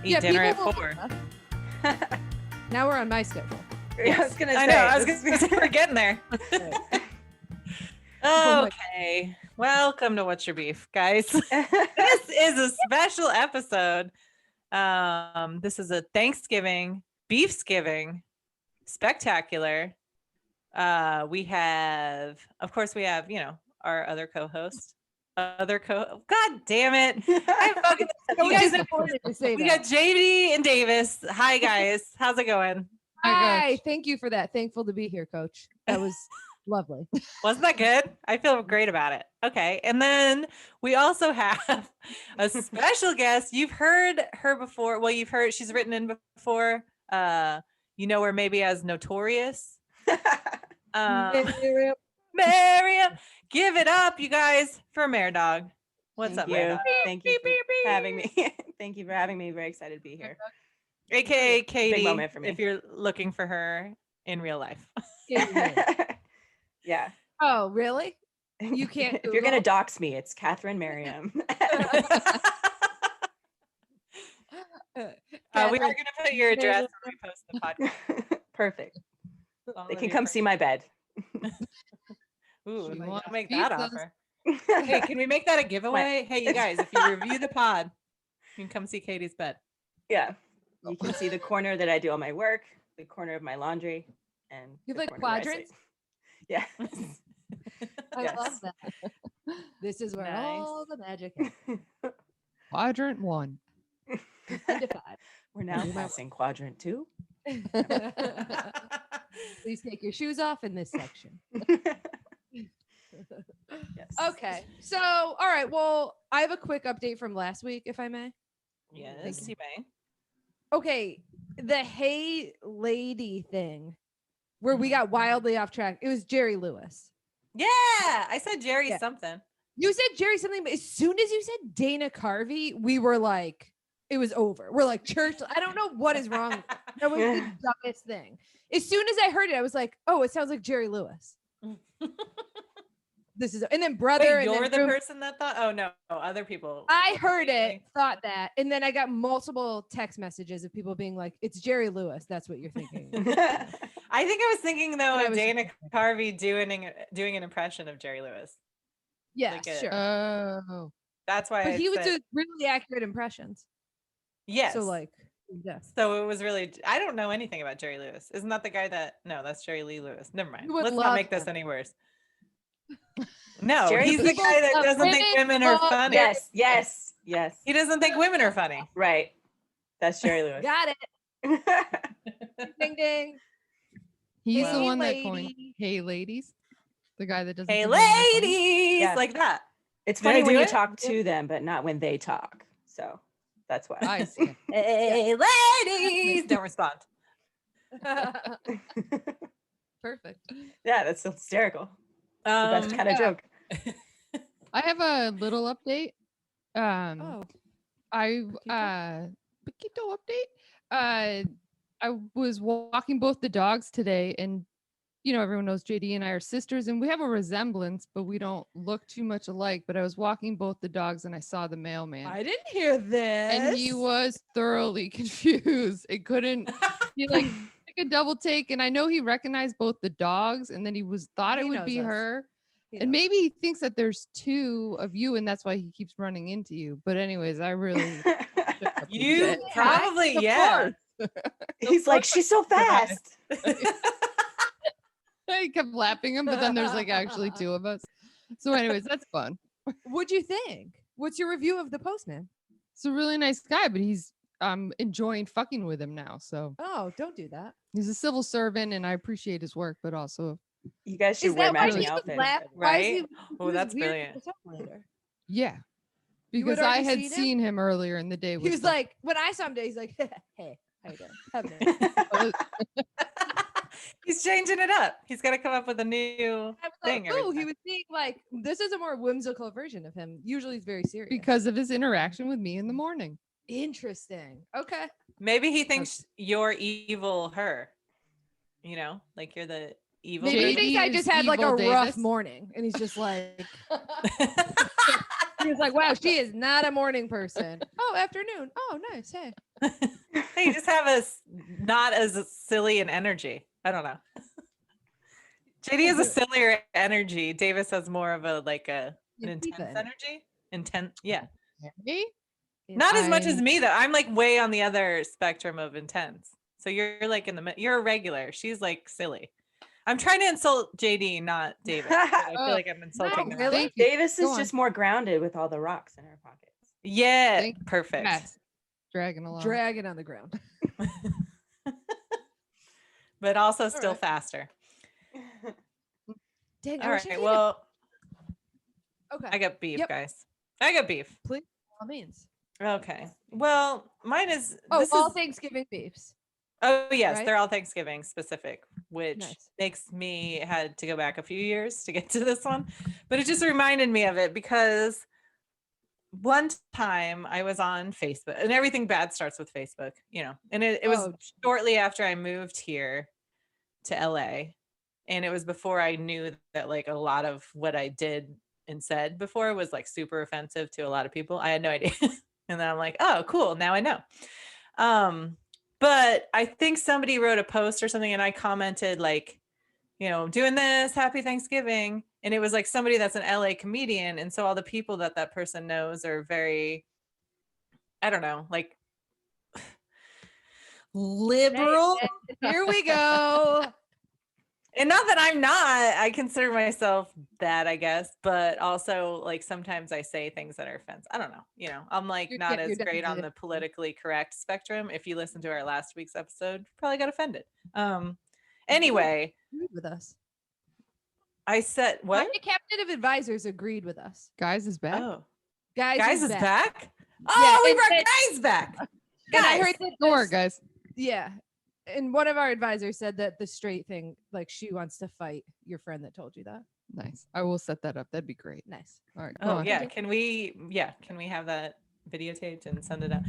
eat dinner at people 4. Now we're on my schedule. Yeah, I was gonna say. I was gonna say we're getting there. Okay, welcome to What's Your Beef, guys. This is a special episode. This is a Thanksgiving Beefsgiving spectacular. We have, of course, our other co-host. God damn it! I'm fucking. You guys important to say We that. got JD and Davis. Hi guys, how's it going? Hi, thank you for that. Thankful to be here, Coach. That was lovely. Wasn't that good? I feel great about it. Okay, and then we also have a special guest. You've heard her before. Well, she's written in before. You know her maybe as Notorious. Miriam, give it up, you guys, for Merdawg. What's up, Merdawg? Thank you for having me. Thank you for having me. Very excited to be here. AKA Katie, big moment for me. if you're looking for her in real life. Yeah. Oh, really? You can't. If you're gonna dox me, it's Catherine Merriam. We are gonna put your address when we post the podcast. Perfect. They can come see my bed. Ooh, She don't wants make that pizzas. offer. Hey, can we make that a giveaway? Hey, you guys, if you review the pod, you can come see Katie's bed. Yeah. You can see the corner that I do all my work, the corner of my laundry, and You have the like corner where I quadrants? sleep. Yeah. I Yes. love that. This is where Nice. all the magic is. Quadrant 1. 10 to We're now passing quadrant 2. 5. Please take your shoes off in this section. Yes. Okay. So, all right. Well, I have a quick update from last week, if I may. Yes, you may. Okay. The Hey Lady thing where we got wildly off track. It was Jerry Lewis. Yeah, I said Jerry Yeah. something. You said Jerry something, but as soon as you said Dana Carvey, we were like, it was over. We're like, church. I don't know what is wrong. That was the dumbest thing. As soon as I heard it, I was like, oh, it sounds like Jerry Lewis. This is, and then brother. Wait, and you're then the person that thought? Oh no, other people. I heard it, thought that, and then I got multiple text messages of people being like, "It's Jerry Lewis." That's what you're thinking. I think I was thinking though And I of was- Dana Carvey doing an impression of Jerry Lewis. Yeah, Like it. sure. Oh. That's why. But I he would said, do really accurate impressions. yes. So like, yes. So it was really. I don't know anything about Jerry Lewis. Isn't that the guy that? No, that's Jerry Lee Lewis. Never mind. You would Let's not love make this him. any worse. No, Jerry he's the People guy that love doesn't think women, women are love funny. Yes. He doesn't think women are funny. Right. That's Jerry Lewis. Got it. Ding ding. He's Hey, the one that lady. coined Hey Ladies. The guy that doesn't Hey, think women are funny. ladies, Yeah. like that. It's Did I funny when do you it? talk to them, but not when they talk. So that's why. I see. Hey, ladies, don't respond. Perfect. Yeah, that's hysterical. The best kind of joke. I have a little update. Oh, Paquito update. I was walking both the dogs today, and everyone knows JD and I are sisters, and we have a resemblance, but we don't look too much alike. But I was walking both the dogs, and I saw the mailman, I didn't hear this. and he was thoroughly confused. It couldn't. He like took a double take, and I know he recognized both the dogs, and then he thought He it would knows be us. her. He And knows. maybe he thinks that there's two of you, and that's why he keeps running into you. But anyways, I really You probably, yeah. He's like, she's so fast. I kept lapping him, but then there's like actually two of us. So anyways, that's fun. What'd you think? What's your review of the postman? He's a really nice guy, but he's enjoying fucking with him now. So Oh, don't do that. he's a civil servant, and I appreciate his work, but also You guys should Is wear that why matching he would outfits. laugh? Why is he- Right? he Oh, was that's weird brilliant. with the later. yeah. You had Because I already had seen him? seen him earlier in the day. He with was the- like, when I saw him today, he's like, hey, how you doing? Have a minute. He's changing it up. He's got to come up with a new I was thing. like, every oh, he time. was being like, this is a more whimsical version of him. Usually he's very serious. because of his interaction with me in the morning. Interesting. Okay. Maybe he thinks you're evil her. Like you're the evil. Maybe he JD thinks I is just had like a evil rough Davis. morning and he's just like, He was like, wow, she is not a morning person. Oh, afternoon. Oh, nice. Hey. They just have not as silly an energy. I don't know. JD has a sillier energy. Davis has more of an intense energy. Yeah. Me? Not as much as me though. I'm like way on the other spectrum of intense. So you're like you're a regular. She's like silly. I'm trying to insult JD, not Davis. I feel like I'm insulting no, them. really? Davis is Go on. just more grounded with all the rocks in her pockets. Yeah, perfect. Yes. Dragging along. Drag it on the ground. But also still right. faster. Dang, All right. Well, okay. I got beef, Yep. guys. I got beef. Please, by all means. Okay. Well, mine is. Oh, all Thanksgiving beefs. Oh yes, right? they're all Thanksgiving specific, which Nice. makes me had to go back a few years to get to this one. But it just reminded me of it because one time I was on Facebook, and everything bad starts with Facebook, and it was shortly after I moved here to LA. And it was before I knew that like a lot of what I did and said before was like super offensive to a lot of people. I had no idea. And then I'm like, oh, cool. Now I know. But I think somebody wrote a post or something and I commented like, doing this, happy Thanksgiving. And it was like somebody that's an LA comedian. And so all the people that person knows are very, I don't know, like liberal. Here we go. And not that I'm not, I consider myself that, I guess, but also like sometimes I say things that are offensive. I don't know, I'm like not as great on the politically correct spectrum. If you listen to our last week's episode, you probably got offended. Anyway, agreed with us. I said what? My captive advisors agreed with us. Guys is back. Oh, Guys is back. Yeah, Oh, we brought guys back. And I heard that Door, guys. Yeah. And one of our advisors said that the straight thing, like she wants to fight your friend that told you that. Nice. I will set that up. That'd be great. Nice. All right. Go on. Yeah. Can we have that videotaped and send it out?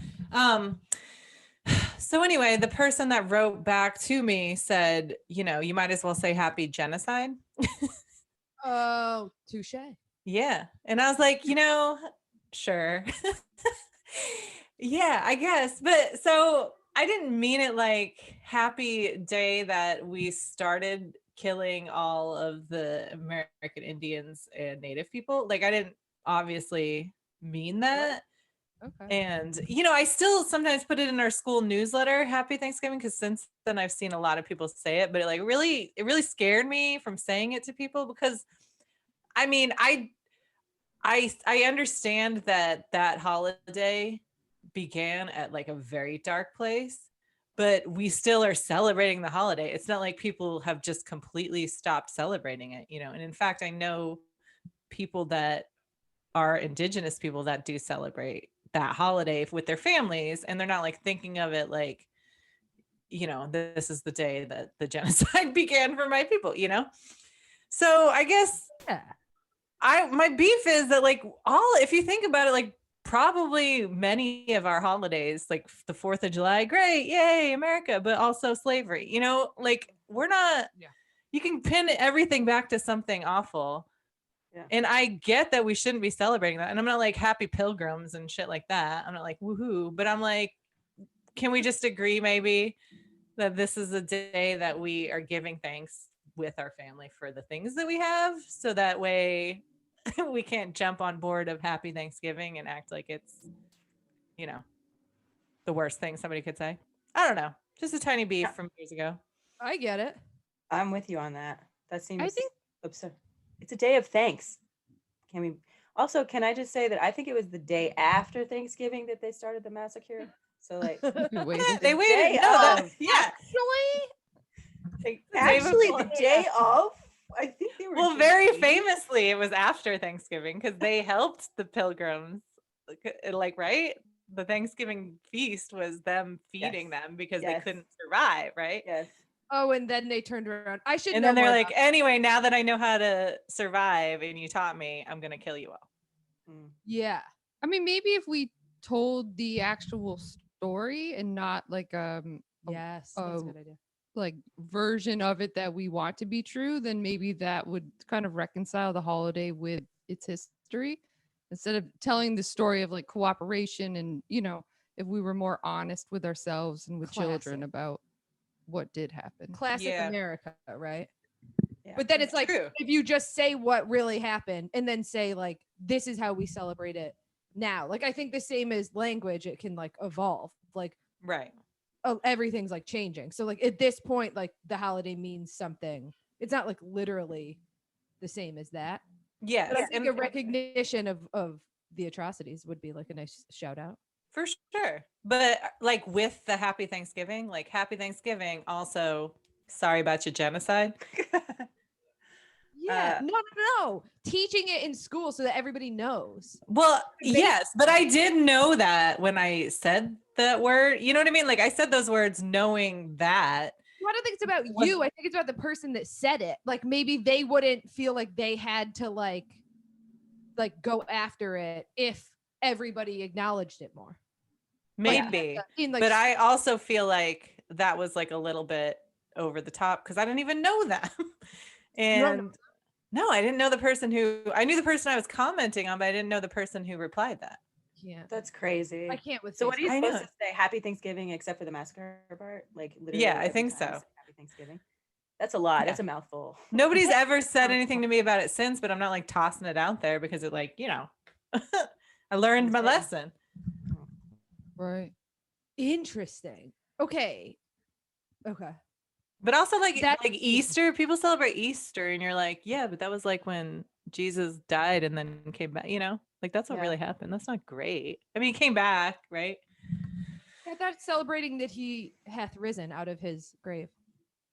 So anyway, the person that wrote back to me said, you might as well say happy genocide. Oh, touche. Yeah. And I was like, sure. Yeah, I guess. But so I didn't mean it like happy day that we started killing all of the American Indians and Native people. Like I didn't obviously mean that. Okay. And I still sometimes put it in our school newsletter, Happy Thanksgiving, because since then I've seen a lot of people say it, but it really scared me from saying it to people because I mean, I understand that holiday began at like a very dark place, but we still are celebrating the holiday. It's not like people have just completely stopped celebrating it, and in fact, I know people that are indigenous people that do celebrate that holiday with their families, and they're not like thinking of it like, this is the day that the genocide began for my people, So I guess my beef is that like if you think about it, like probably many of our holidays, like the 4th of July, great, yay, America, but also slavery, like we're not, you can pin everything back to something awful. Yeah. And I get that we shouldn't be celebrating that. And I'm not like happy pilgrims and shit like that. I'm not like woohoo, but I'm like, can we just agree maybe that this is a day that we are giving thanks with our family for the things that we have, so that way we can't jump on board of happy Thanksgiving and act like it's, the worst thing somebody could say. I don't know. Just a tiny beef from years ago. I get it. I'm with you on that. That seems I think absurd. It's a day of thanks. Can I just say that I think it was the day after Thanksgiving that they started the massacre? So like they waited. Actually the day of. I think they were. Well, very famously, it was after Thanksgiving because they helped the pilgrims. Like, right? The Thanksgiving feast was them feeding them because they couldn't survive, right? Yes. Oh, and then they turned around. I should. And know then they're more like, about anyway, now that I know how to survive and you taught me, I'm gonna kill you all. Yeah. I mean, maybe if we told the actual story and not like yes, that's a good idea. Like version of it that we want to be true, then maybe that would kind of reconcile the holiday with its history. instead of telling the story of like cooperation and, you know, if we were more honest with ourselves and with children Classic. about what did happen. Classic Yeah. America, right? Yeah. But then it's like True. if you just say what really happened and then say like this is how we celebrate it now. Like I think the same as language, it can like evolve. Like Right. everything's like changing. So like at this point, like the holiday means something. It's not like literally the same as that. Yes. But I think and a recognition of the atrocities would be like a nice shout out. for sure. But like with the Happy Thanksgiving, like Happy Thanksgiving also sorry about your genocide. Yeah, no. Teaching it in school so that everybody knows. Well, Basically. yes, but I did know that when I said that word. You know what I mean? Like I said those words knowing that. I don't think it's about What- you. I think it's about the person that said it. Like maybe they wouldn't feel like they had to like go after it if everybody acknowledged it more. Maybe. In like But I also feel like that was like a little bit over the top because I didn't even know them. And no, I didn't know the person I knew the person I was commenting on, but I didn't know the person who replied that. can't. That's crazy. I can't with So what are you I supposed know. to say? Happy Thanksgiving, except for the massacre part? Like literally. Yeah, I every think time so. say Happy Thanksgiving. That's a lot. Yeah. That's a mouthful. Nobody's ever said anything to me about it since, but I'm not like tossing it out there because it like, you know, I learned my lesson. Right. Interesting. Okay. But also like That's- like Easter, people celebrate Easter and you're like, yeah, but that was like when Jesus died and then came back, you know? Like that's what Yeah. really happened. That's not great. I mean, he came back, right? I thought celebrating that he hath risen out of his grave.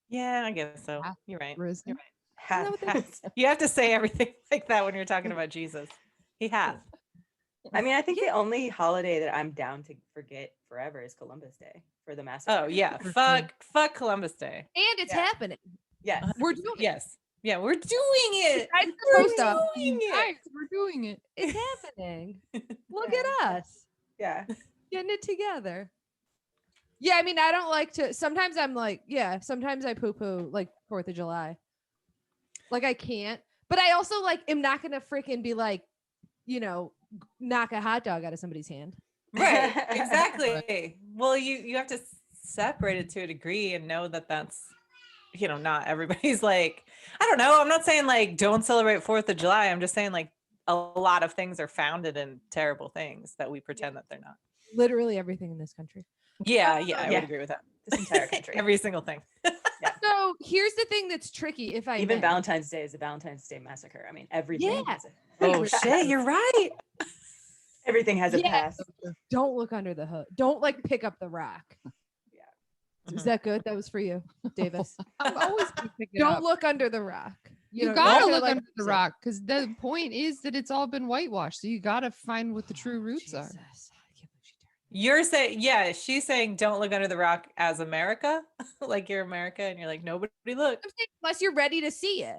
Yeah, I guess so. Hath You're right. risen. You're right. Isn't that what that is? You have to say everything like that when you're talking about Jesus. He hath. I mean, I think the only holiday that I'm down to forget forever is Columbus Day for the massacre. Oh yeah. For Fuck Columbus Day. And it's Yeah. happening. Yes. We're doing it. Yes. Yeah, we're doing it. Besides the We're post office, doing it. Guys, we're doing it. It's happening. Look Yeah. at us Yeah. getting it together. Yeah, I mean, I don't like to. Sometimes I'm like, yeah. Sometimes I poo poo like 4th of July. Like I can't. But I also like am not gonna freaking be like, you know, knock a hot dog out of somebody's hand. Right. Exactly. Well, you have to separate it to a degree and know that that's, you know, not everybody's like, I don't know. I'm not saying like don't celebrate 4th of July. I'm just saying like a lot of things are founded in terrible things that we pretend that they're not. Literally everything in this country. Yeah, I Yeah. would agree with that. This entire country. Every single thing. So here's the thing that's tricky. If I Even may. Valentine's Day is a Valentine's Day massacre. I mean, everything. Yeah. Has Oh shit, you're right. Everything has a Yeah. past. Don't look under the hood. Don't like pick up the rock. Yeah. Is that good? That was for you, Davis. I'm always gonna pick it Don't up. look under the rock. You know, gotta don't look like- under the rock because the point is that it's all been whitewashed. So you gotta find what the true roots are. Jesus, I can't believe she turned. You're saying, yeah, she's saying don't look under the rock as America. Like you're America and you're like, nobody look. I'm saying unless you're ready to see it.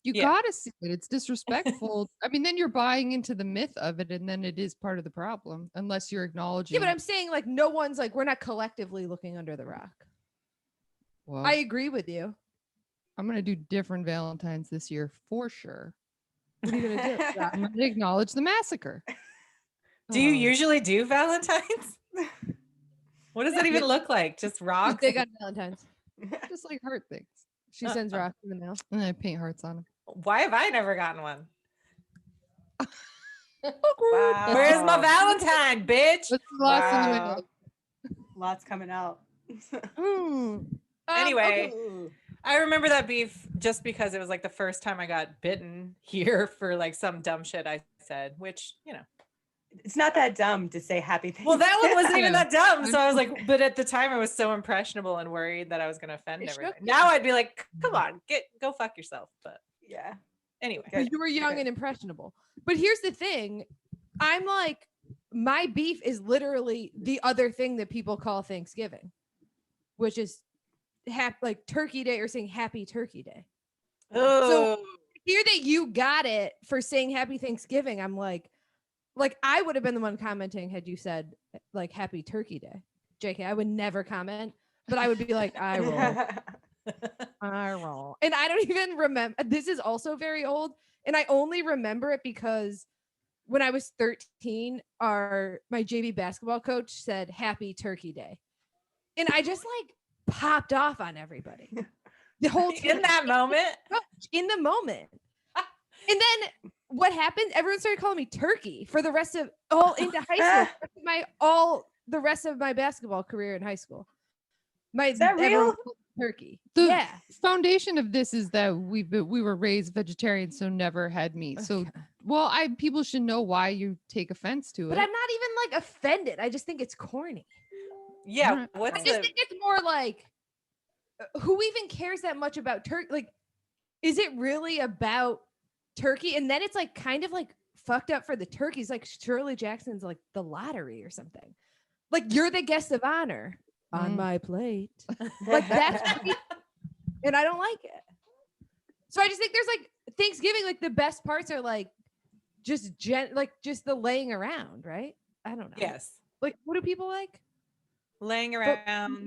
You Yeah. gotta see it. It's disrespectful. I mean, then you're buying into the myth of it, and then it is part of the problem, unless you're acknowledging. Yeah, but it. I'm saying like no one's like we're not collectively looking under the rock. Well, I agree with you. I'm gonna do different Valentines this year for sure. What are you gonna do? I'm gonna acknowledge the massacre. Do you Oh. usually do Valentine's? What does that even look like? Just She's rocks? big on Valentine's. Just like heart things, She sends rocks in the mail. and then I paint hearts on them. Why have I never gotten one? Wow. Where's my Valentine, bitch? What's the lost in the Wow. mail? Lots coming out. Anyway, Ooh. I remember that beef just because it was like the first time I got bitten here for like some dumb shit I said, which, you know. It's not that dumb to say happy things. Well, that one wasn't even Yeah. that dumb. So I was like, but at the time I was so impressionable and worried that I was going to offend It shook everybody. you. Now I'd be like, come on, go fuck yourself. But Yeah. anyway. Good. You were young Okay. and impressionable. But here's the thing. I'm like, my beef is literally the other thing that people call Thanksgiving, which is like Turkey Day or saying Happy Turkey Day. Oh, Hear that you got it for saying Happy Thanksgiving. I'm like I would have been the one commenting had you said like Happy Turkey Day. JK, I would never comment, but I would be like, I roll. I roll. And I don't even remember. This is also very old. And I only remember it because when I was 13, my JV basketball coach said Happy Turkey Day. And I just like popped off on everybody. The whole In that moment. in the moment. And then what happened? Everyone started calling me Turkey for the rest of into high school. The rest of my basketball career in high school. Is that real? Turkey. The foundation of this is that we were raised vegetarian, so never had meat. So, well, people should know why you take offense to it. But I'm not even like offended. I just think it's corny. Yeah. I just think it's more like, who even cares that much about turkey? Like, is it really about turkey? And then it's like kind of like fucked up for the turkeys. Like Shirley Jackson's like the lottery or something. Like you're the guest of honor on my plate. Like that's and I don't like it. So I just think there's like Thanksgiving, like the best parts are like just just the laying around, right? I don't know. Yes. Like what do people like? Laying around,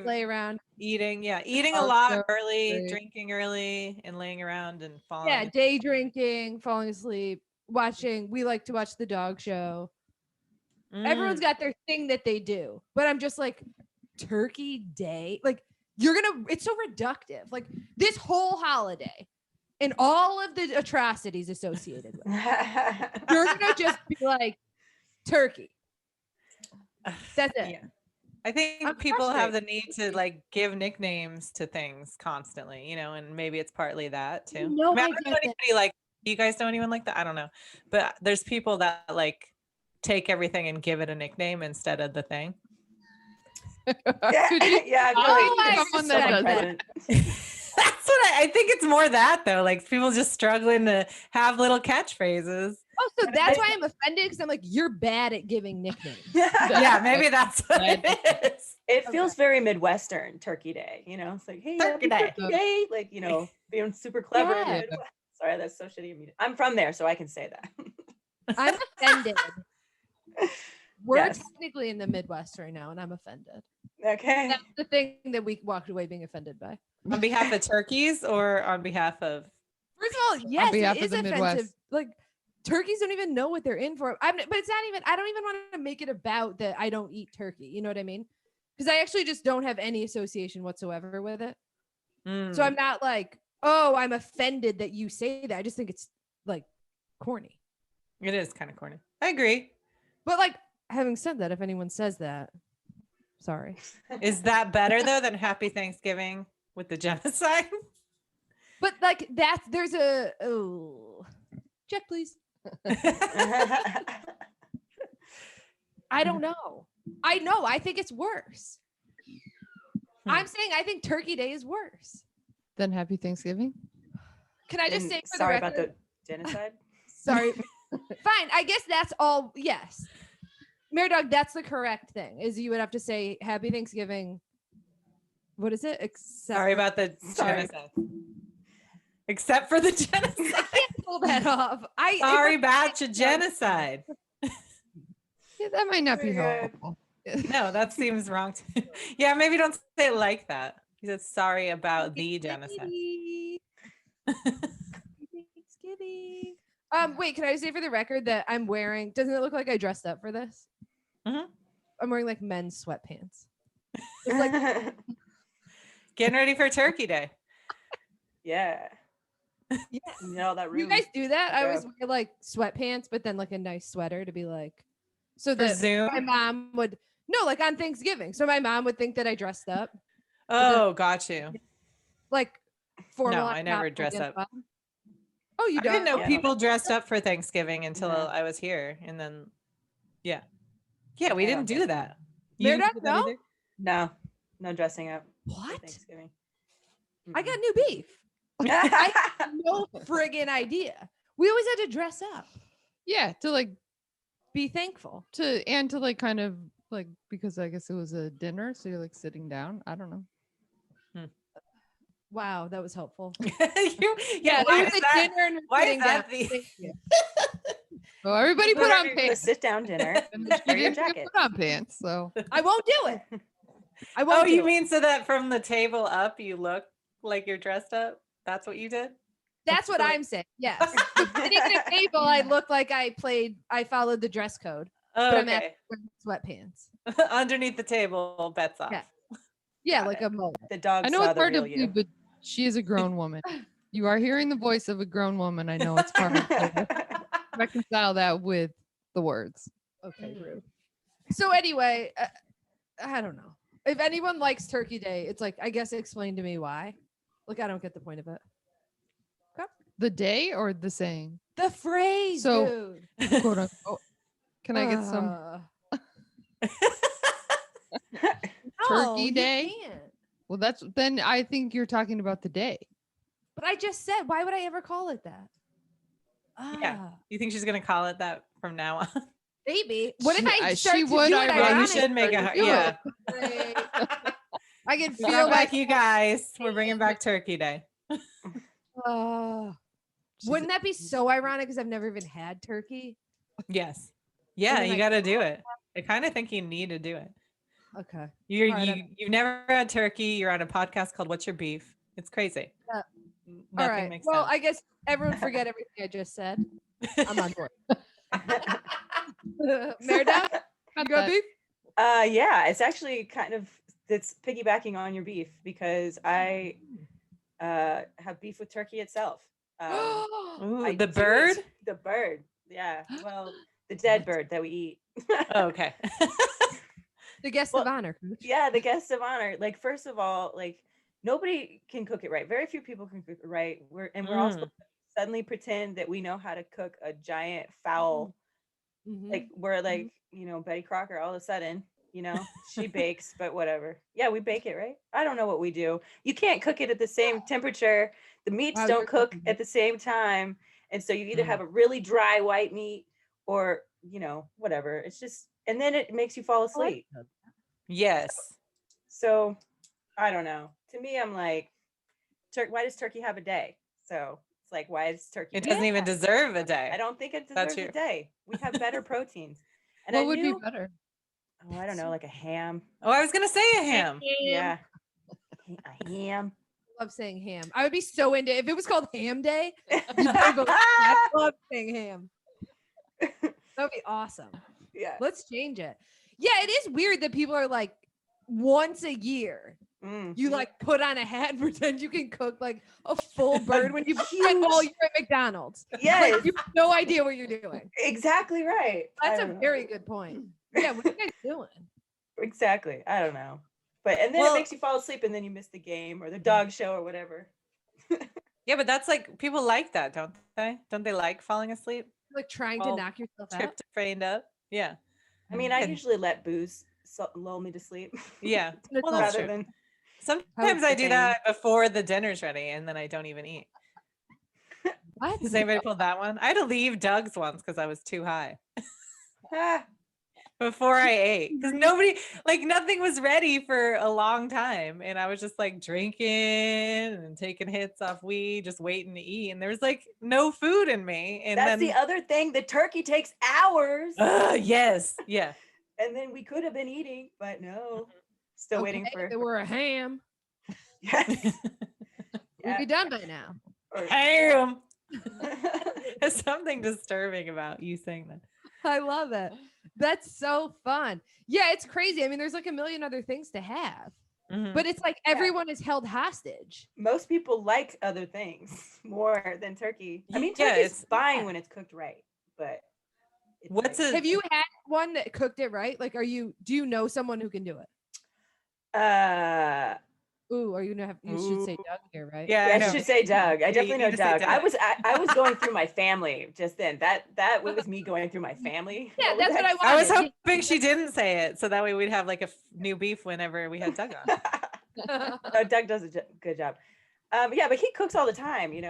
lay around, eating a lot early, drinking early, and laying around and falling. Yeah, day drinking, falling asleep, watching. We like to watch the dog show. Everyone's got their thing that they do, but I'm just like, Turkey Day, like it's so reductive. Like this whole holiday and all of the atrocities associated with it, you're gonna just be like turkey. That's it. Yeah. I think people have the need to like give nicknames to things constantly, and maybe it's partly that too. I don't know anybody like, you guys know anyone like that? I don't know, but there's people that like take everything and give it a nickname instead of the thing. Yeah, that's what I think it's more that though, like people just struggling to have little catchphrases. Oh, so that's why I'm offended, because I'm like, you're bad at giving nicknames. Yeah, maybe that's what it is. It feels very Midwestern, Turkey Day. It's like, hey, Turkey Day, like being super clever. Yeah. Sorry, that's so shitty. I'm from there, so I can say that. I'm offended. We're technically in the Midwest right now, and I'm offended. Okay. That's the thing that we walked away being offended by. On behalf of turkeys or on behalf of? First of all, yes, it is offensive. Midwest. Like turkeys don't even know what they're in for. But it's not even. I don't even want to make it about that I don't eat turkey. You know what I mean? Because I actually just don't have any association whatsoever with it. So I'm not like, oh, I'm offended that you say that. I just think it's like corny. It is kind of corny. I agree. But like, having said that, if anyone says that, sorry. Is that better though than Happy Thanksgiving with the genocide? But like there's a check, please. I don't know. I think it's worse. I'm saying I think Turkey Day is worse than Happy Thanksgiving. Can I just say for sorry the record, about the genocide? Sorry. Fine. I guess that's all. Yes. Merdawg, that's the correct thing, is you would have to say Happy Thanksgiving. What is it? Sorry about the genocide. Except for the genocide. I can't pull that off. Sorry about your genocide. Yeah, that might not be helpful. No, that seems wrong. Yeah, maybe don't say it like that. He said sorry about the genocide. Thanksgiving. Wait, can I say for the record that I'm wearing, doesn't it look like I dressed up for this? Mm-hmm. I'm wearing like men's sweatpants. It's like getting ready for Turkey Day. Yeah. Yeah. That room. You guys do that? I always wear like sweatpants, but then like a nice sweater to be like, so that Zoom? my mom would, no, like on Thanksgiving. So my mom would think that I dressed up. Oh, got you. Like formal. No, I never dress up. Oh, you don't? I didn't know people dressed up for Thanksgiving until I was here. And then, yeah, we didn't do that. You didn't do that either? No dressing up. What? Thanksgiving. I got new beef. I had no friggin' idea. We always had to dress up. Yeah, to like be thankful. To like kind of like, because I guess it was a dinner, so you're like sitting down. I don't know. Wow, that was helpful. Yeah, why is that? Dinner why is that Well, everybody put on pants. Sit down dinner. And wear your jacket. Put on pants. So I won't do it. I won't. Oh, you mean so that from the table up, you look like you're dressed up? That's what you did? That's what I'm saying. Yes. Sitting at a table, I look like I followed the dress code, but I'm Okay. wearing sweatpants. Underneath the table, bets off. Yeah. Yeah, Got like it. a mullet. The dog I know saw it's the hard to real you. believe, but she is a grown woman. You are hearing the voice of a grown woman. I know it's hard to reconcile that with the words. Okay, rude. So anyway, I don't know. If anyone likes Turkey Day, it's like, I guess explain to me why. Like, I don't get the point of it. The day or the saying? The phrase, So- dude. Quote unquote. Can I get some Turkey you Day? can't. Well, then I think you're talking about the day. But I just said, why would I ever call it that? Yeah. Ah, You think she's gonna call it that from now on? maybe. What if I She start to would, do it ironically. Yeah, you ironically? should make it. Do Yeah. Great. I can We feel got like back, you guys. We're bringing back Turkey Day. wouldn't that be so ironic? Because I've never even had turkey. Yes. Yeah, then you I- got to do it. I kind of think you need to do it. Okay. You're, All right, you've never had turkey. You're on a podcast called "What's Your Beef?" It's crazy. Yeah. Nothing All right. makes Well, sense. I guess everyone forget everything I just said. I'm on board. Merdawg, you got beef? Yeah, it's actually it's piggybacking on your beef because I have beef with turkey itself. Ooh, I the do it- bird. The bird. Yeah. Well, the dead bird that we eat. Oh, okay. The guest Well, of honor. Yeah, the guest of honor. Like, first of all, like nobody can cook it right. Very few people can cook it right. We're all supposed to suddenly pretend that we know how to cook a giant fowl. Mhm. Like we're like, Betty Crocker all of a sudden, she bakes, but whatever. Yeah, we bake it, right? I don't know what we do. You can't cook it at the same temperature. The meats Wow, don't you're cook cooking. at the same time. And so you either Mm. have a really dry white meat or, whatever. It's just, and then it makes you fall asleep. Yes. So I don't know. To me, I'm like, why does turkey have a day? So it's like, why is turkey? It doesn't even deserve a day. I don't think it That's deserves a your- day. We have better proteins. And What I would knew, be better? oh, I don't know, like a ham. Oh, I was gonna say a ham. Yeah. A ham. I love saying ham. I would be so into if it was called Ham Day. I love saying ham. That would be awesome. Yeah. Let's change it. Yeah, it is weird that people are like once a year you like put on a hat and pretend you can cook like a full bird when you've spent all year at McDonald's. Yes, Like you have no idea what you're doing. exactly right. That's I a don't know. very good point. Yeah, what are you guys doing? Exactly. I don't know. But and then Well- it makes you fall asleep and then you miss the game or the dog show or whatever. Yeah, but that's like people like that, don't they? Don't they like falling asleep? Like trying Well, to knock yourself out. Tripped, framed up. Yeah. I mean, I And- usually let booze lull me to sleep. Yeah. It's Well, that's rather true. than Sometimes I the do thing. that before the dinner's ready and then I don't even eat. What? Has anybody pulled that one? I had to leave Doug's once because I was too high ah, before I ate. Because nothing was ready for a long time. And I was just like drinking and taking hits off weed, just waiting to eat. And there was like no food in me. And that's then the other thing. The turkey takes hours. yes. Yeah. And then we could have been eating, but no. Still waiting Okay, for if it were a ham, yes. we'd be done by now. Or- Ham. There's something disturbing about you saying that. I love it. That's so fun. Yeah, it's crazy. I mean, there's like a million other things to have, Mhm. but it's like everyone is held hostage. Most people like other things more than turkey. I mean, Yeah, turkey's it's- fine when it's cooked right, but it's What's like, a Have you had one that cooked it right? Like, do you know someone who can do it? Ooh, are you gonna have? You should say Ooh. Doug here, right? Yeah, yeah, I I know. should say Doug. I you definitely know need to say Doug. I Doug. was going through my family just then. That was me going through my family. Yeah, was that's what I actually- I was wanted. hoping she didn't say it, so that way we'd have like a new beef whenever we had Doug on. No, Doug does a good job. Yeah, but he cooks all the time. He's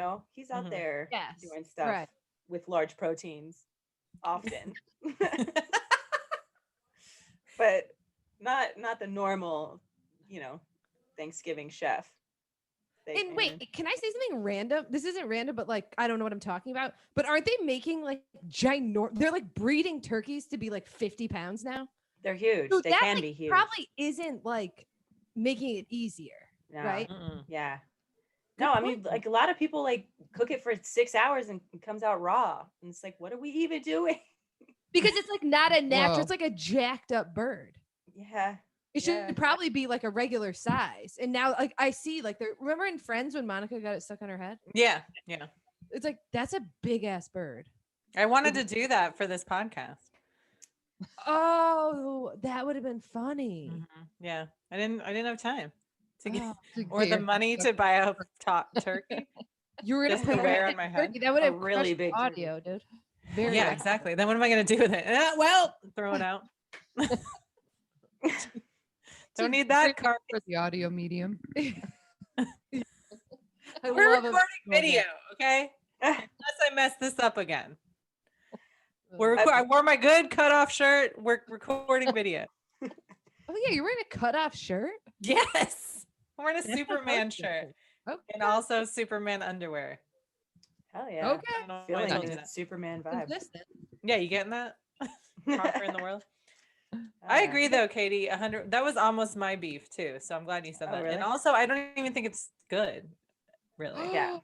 out Mhm. there Yes, doing stuff right. with large proteins, often, but not the normal, Thanksgiving chef. And wait, can I say something random? This isn't random, but like I don't know what I'm talking about. But aren't they making like They're like breeding turkeys to be like 50 pounds now. they're huge. So They that, can like, be huge. Probably isn't like making it easier, No. right? Mm-mm. Yeah. No, I mean, like a lot of people like cook it for 6 hours and it comes out raw. And it's like, what are we even doing? Because it's like not a natural, Whoa. it's like a jacked up bird. Yeah. It should Yeah. probably be like a regular size. And now like I see like remember in Friends when Monica got it stuck on her head? Yeah. It's like that's a big ass bird. I wanted to do that for this podcast. Oh, that would have been funny. Yeah. I didn't have time to get Oh, or the money to buy a top turkey. you were gonna Just to put wear it on my head. turkey. That would A have really really big big turkey. audio, dude. Very Yeah, loud. exactly. Then what am I going to do with it? Well, throw it out. Don't need that Great car. for the audio medium. I We're love a recording moment. video, okay? Unless I mess this up again. Uh, I wore my good cutoff shirt. We're recording video. Oh yeah, you're wearing a cutoff shirt. Yes. I'm wearing a That's Superman awesome. shirt Okay. and also Superman underwear. Hell yeah. Okay. I don't know why I Feeling told you the that. Superman vibe. Consistent. Yeah, you getting that? Proper in the world. Oh, I yeah. agree though, Katie. 100. That was almost my beef too. So I'm glad you said Oh, that. really? And also, I don't even think it's good. Really. Yeah.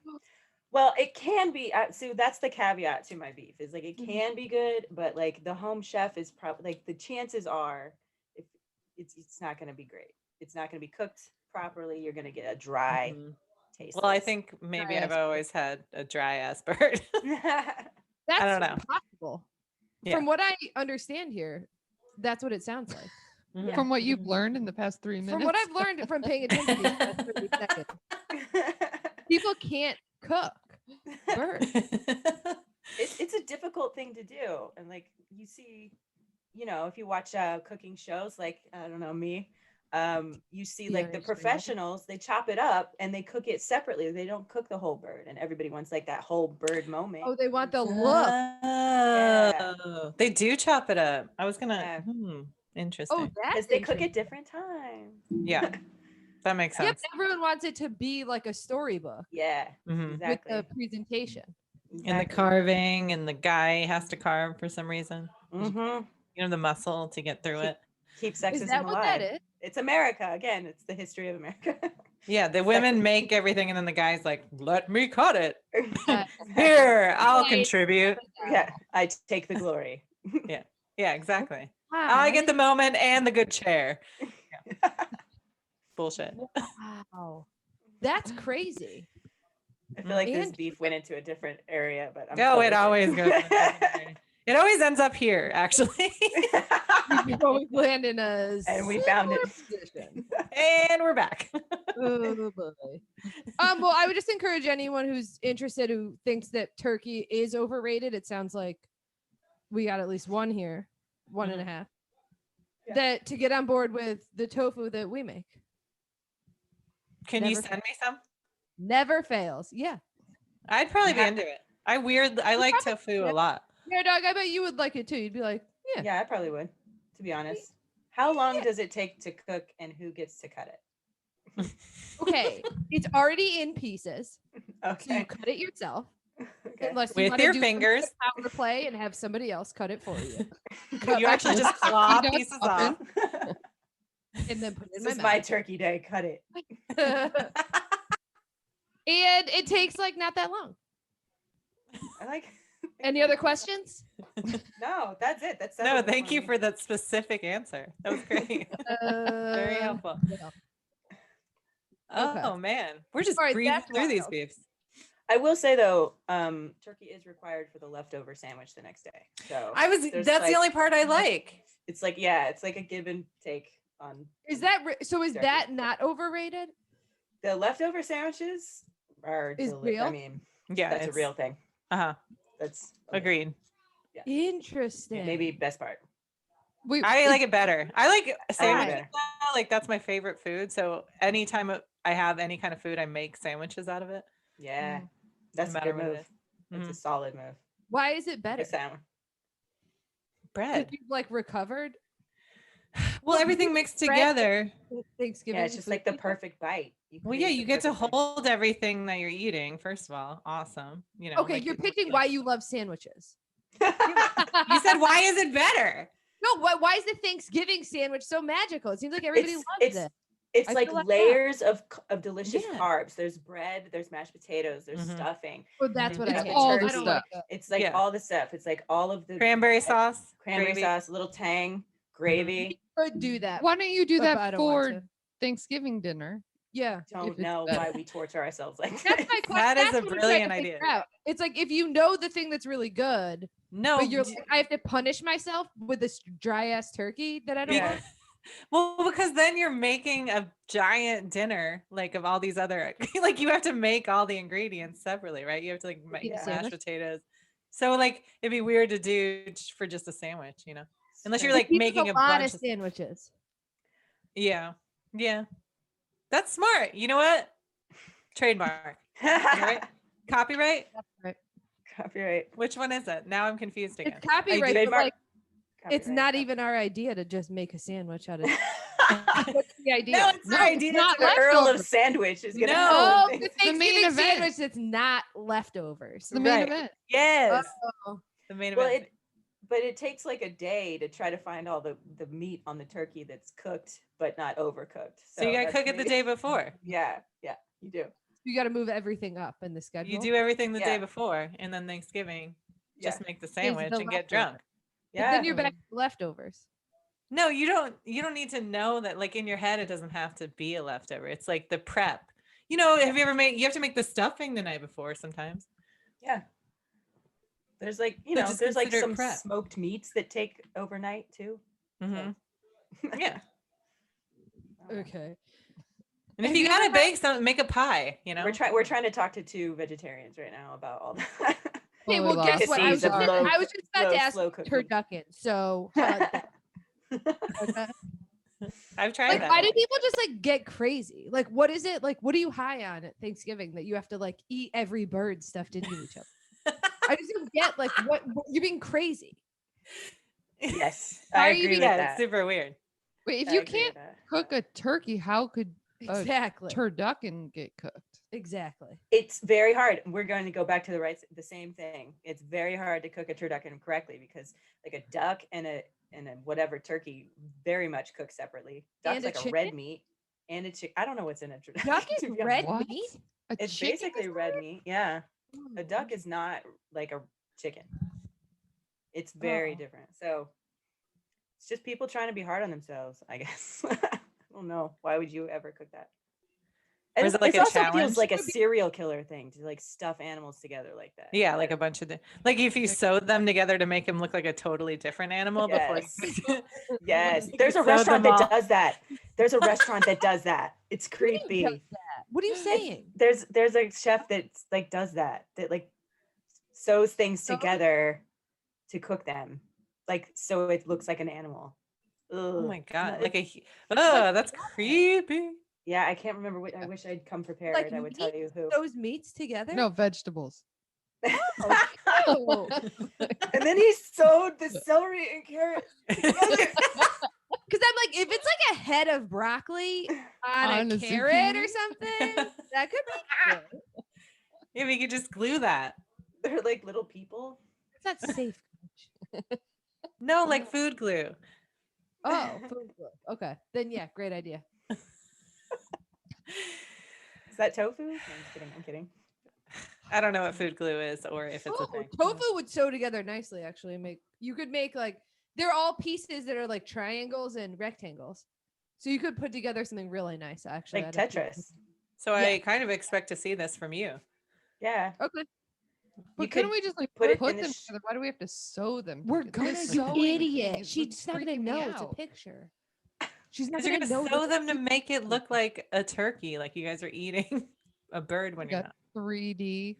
Well, it can be. So that's the caveat to my beef is like it Mhm. can be good, but like the home chef is probably like the chances are, if it's not going to be great. It's not going to be cooked properly. You're going to get a dry Mhm. taste. Well, I think maybe Dry I've ass bird. always had a dry ass bird. That's don't know. possible. Yeah. From what I understand here, that's what it sounds like. Mhm. From what you've learned in the past 3 minutes. From what I've learned from paying attention to these last 30 seconds, people can't cook birds. it's a difficult thing to do, and like you see, if you watch cooking shows, like I don't know me, you see like the Spanish professionals, they chop it up and they cook it separately. They don't cook the whole bird, and everybody wants like that whole bird moment. Oh, they want the look. Oh, they do chop it up. I was gonna. Yeah. Interesting. Oh, that's Because they cook interesting. at different times. Yeah, that makes Yep, sense. everyone wants it to be like a storybook Yeah, Mhm. exactly. with the presentation. And the Exactly. carving, and the guy has to carve for some reason. Mhm. The muscle to get through it. Keep Is sexism that what alive. that is? It's America again. It's the history of America. Yeah, the women make everything, and then the guy's like, "Let me cut it. Exactly. Here, I'll Right. contribute." Yeah, I take the glory. Yeah, exactly. Wow, I get the moment and the good chair. I Bullshit. Wow, that's crazy. feel like this And- beef went into a different area, but I'm No, cool it with always goes. It always ends up here, actually. We always land in a And we found it. similar position. And we're back. Oh boy. Well, I would just encourage anyone who's interested who thinks that turkey is overrated. It sounds like we got at least one here, one and a half. Yeah. That to get on board with the tofu that we make. Can you Never send me some? Never fails. Yeah. I'd probably be into it. I like probably tofu would. a lot. Merdawg, I bet you would like it too. You'd be like, yeah. Yeah, I probably would, to be honest. How long does it take to cook, and who gets to cut it? Okay. It's already in pieces. So you Okay. cut it yourself. Okay. Unless you With wanna your do some fingers. power play and have somebody else cut it for you. You actually just claw does pieces often. off. And then put it in This my is my mouth. turkey day. Cut it. And it takes like not that long. I like. Any other questions? No, that's it. That's No, settled thank you me. for that specific answer. That was great. Very helpful. yeah. Oh Okay. man, we're just All right, breezing that's through these wild. beefs. I will say though, turkey is required for the leftover sandwich the next day. So there's, That's the like- only part I like. it's like it's like a give and take on Is that so? Is Turkey. that not overrated? the leftover sandwiches are Is I real? mean, Yeah, that's a real thing. Uh-huh. That's Agreed. Interesting. maybe best part. Wait, I like it better. I like I sandwiches like it. now. Like that's my favorite food. So anytime I have any kind of food, I make sandwiches out of it. Yeah, Mm. that's a matter good what it move. is. That's a Mhm. solid move. Why is it better? Good sound. Bread. You've like recovered Well, everything mixed bread- together. Thanksgiving. Yeah, it's just like the food. perfect bite. Well, create yeah, the you get to perfect bite. hold everything that you're eating. First of all, awesome. Okay, like you're it- pitching why you love sandwiches. You said why is it better? No, why is the Thanksgiving sandwich so magical? It seems like everybody loves it. It's I like feel like that. layers of delicious Yeah. carbs. There's bread, there's mashed potatoes, there's Mhm. stuffing. Oh, that's what I It's hate. all the I don't stuff. like that. It's like Yeah. all the stuff. It's like all of the Cranberry sauce, cranberry gravy. sauce, a little tang, gravy. Could do that. Why don't you do but I that don't want for to. Thanksgiving dinner? Yeah. Don't it's know better. why we torture ourselves like That's this. my question. That is That's a what I'm trying brilliant to figure idea. out. It's like if you know the thing that's really good, No, but you're like, I have to punish myself with this dry ass turkey that I don't Yeah. want. well, because then you're making a giant dinner like of all these other like you have to make all the ingredients separately, right? You have to like make Eat a mashed sandwich? potatoes. So like it'd be weird to do for just a sandwich, you know? Unless you're True. like Eat making a a lot bunch of of sandwiches. yeah. Yeah. That's smart. You know what? Trademark. Right? Copyright? Right. Copyright. Which one is it? Now I'm confused again. It's copyright, but Trademark. like it's Copyright. not even our idea to just make a sandwich out of it. What's the idea? No, it's our idea. not The Earl of leftovers. Sandwich is gonna No. have Oh, something. the the main Thanksgiving event. sandwich that's not leftovers. It's the main Right. event. Yes. Oh, The main Well, event. but it takes like a day to try to find all the meat on the turkey that's cooked but not overcooked. So you gotta that's cook it the maybe- day before. Yeah, you do. you got to move everything up in the schedule. You do everything the day Yeah. before, and then Thanksgiving, Yeah, just make the the sandwich and get leftover. drunk. But yeah. then you're back to leftovers. No, you don't. You don't need to know that. Like in your head, it doesn't have to be a leftover. It's like the prep. You know, have you ever made? You have to make the stuffing the night before sometimes. Yeah. There's like So just there's like consider it some prep. smoked meats that take overnight too. hmm Yeah, Okay. and if Have you you gotta ever bake something, make a pie. You know, We're trying to talk to two vegetarians right now about all that. Okay, Oh, well, we guess lost what? Seeds of low- I was just about to ask slow cooking. turducken. So, how about that? Okay. I've tried Like, that. why do people just like get crazy? Like, what is it? Like, what are you high on at Thanksgiving that you have to like eat every bird stuffed into each other? I just don't get like what you're being crazy. Yes, Why I are you agree being- with Yeah, that. it's super weird. Wait, if I you agree with can't that. cook a turkey, how could Exactly. turducken get cooked? Exactly. It's very hard. We're going to go back to the same thing. It's very hard to cook a turducken correctly because like a duck and a whatever turkey very much cook separately. Duck's And a like a chicken? red meat and a chicken. I don't know what's in a turducken. Duck is to be red honest. What? meat. A It's chicken basically is red red? meat. Yeah, a duck is not like a chicken. It's very Oh. different. So it's just people trying to be hard on themselves, I guess. I don't know. Why would you ever cook that? Or is it like it a also challenge? feels like a serial killer thing to like stuff animals together like that. Yeah, like a bunch of like if you sewed them together to make them look like a totally different animal before. Yes. You Yes, You there's a sewed restaurant them that all. does that. There's a restaurant that does that. It's Who does creepy. that? What are you saying? There's a chef that like does that like sews things Sews? together to cook them, like so it looks like an animal. Oh my Ugh. god! No, Like it's- oh, that's creepy. yeah, I can't remember what. I wish I'd come prepared. Like I would tell you who. Those meats together? No, vegetables. Oh. And then he sewed the celery and carrot together. Because I'm like, if it's like a head of broccoli on On a a carrot or zucchini? something, that could be good. Yeah, we could just glue that. They're like little people. It's not safe. No, like food glue. Oh, food glue. Okay. Then yeah, great idea. Is that tofu? No, I'm just kidding. I'm kidding. I don't know what food glue is or if it's a Oh, thing. tofu would sew together nicely, actually. You could make like they're all pieces that are like triangles and rectangles. So you could put together something really nice, actually. Like out of Tetris. So I Yeah. kind of expect to see this from you. Yeah. Okay. But could couldn't we just like put put, it in them a sh- together? Why do we have to sew them? We're together? gonna, The you sewing thing idiot. is She's what's not gonna freaking me know. It's a out. picture. She's not Because you're gonna gonna know. sew them to make it look like a turkey, like you guys are eating a bird when We you're got not. 3D.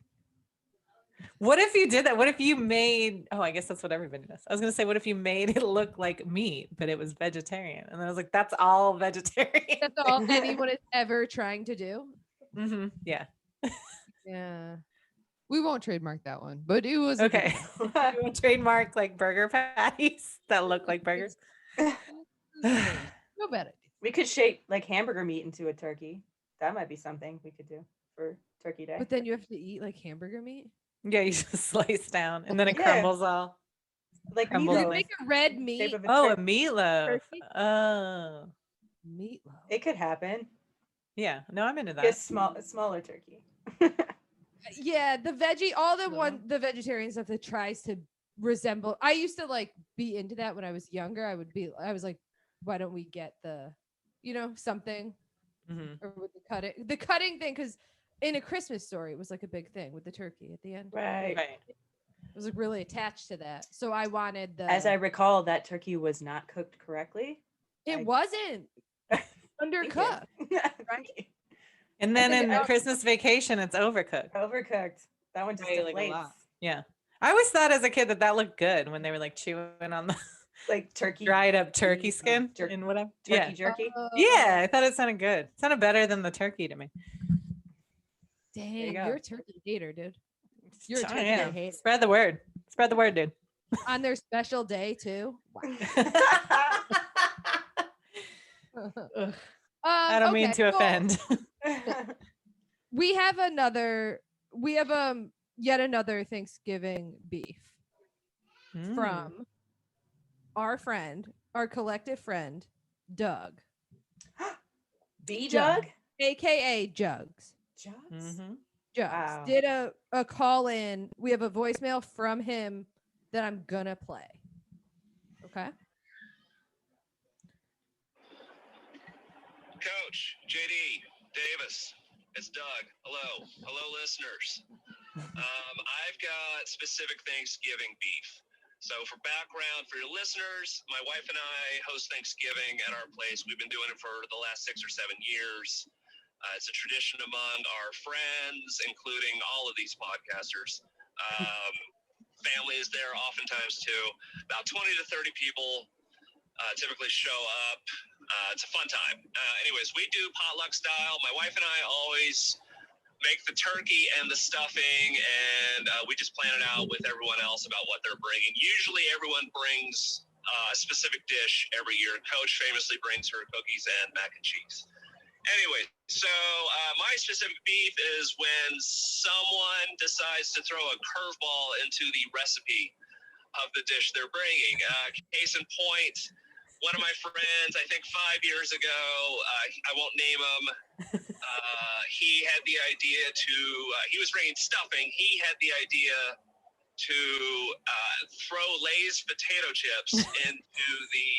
What if you did that? What if you made? Oh, I guess that's what everybody does. I was gonna say, what if you made it look like meat, but it was vegetarian? And then I was like, that's all vegetarian. That's all anyone is ever trying to do. Yeah. Yeah. We won't trademark that one, but it was a good Okay. one. You want to trademark like burger patties that look like burgers? No bad idea. We could shape like hamburger meat into a turkey. That might be something we could do for Turkey Day. But then you have to eat like hamburger meat. Yeah, you just slice down and then it Yeah. crumbles all. like crumbles You in could meatloaf. make a red shape meat of a Oh, a turkey. meatloaf. Turkey? Oh. meatloaf. It could happen. Yeah. No, I'm into A that. smaller turkey. Yeah, the veggie, all the Uh-huh. the vegetarian stuff that tries to resemble. I used to like be into that when I was younger. I was like, why don't we get the, something Mhm. or with the cutting thing? Because in A Christmas Story, it was like a big thing with the turkey at the end. Right. Right. I was like really attached to that, so I wanted the. As I recall, that turkey was not cooked correctly. It I- wasn't Thank undercooked. you. Thank you. And then think in it- Christmas Vacation, it's overcooked. Overcooked. That one just Right, like a deflates. lot. Yeah. I always thought as a kid that looked good when they were like chewing on the Like turkey. dried up turkey beef, skin jer- and whatever. Turkey Yeah. jerky. Yeah. I thought it sounded good. It sounded better than the turkey to me. Dang, go. you're a turkey hater, dude. You're a I turkey am. hater. Spread the word. Spread the word, dude. On their special day too. Wow. Ugh, I don't mean okay, to well, offend. we have yet another Thanksgiving beef Mm. from our collective friend, Doug, B Jug. Jug? aka Jugs. Jugs? Mhm. Jugs Wow. did a call in. We have a voicemail from him that I'm gonna play. Okay. Coach, JD, Davis, it's Doug. Hello, listeners. I've got specific Thanksgiving beef. So for background for your listeners, my wife and I host Thanksgiving at our place. We've been doing it for the last 6 or 7 years. It's a tradition among our friends, including all of these podcasters. Family is there oftentimes too. About 20 to 30 people typically show up. It's a fun time. Anyways, we do potluck style. My wife and I always make the turkey and the stuffing, and we just plan it out with everyone else about what they're bringing. Usually everyone brings a specific dish every year. Coach famously brings her cookies and mac and cheese. Anyway, so my specific beef is when someone decides to throw a curveball into the recipe of the dish they're bringing. Case in point, one of my friends, I think 5 years ago, I won't name him, he had the idea he was bringing stuffing. He had the idea to throw Lay's potato chips into the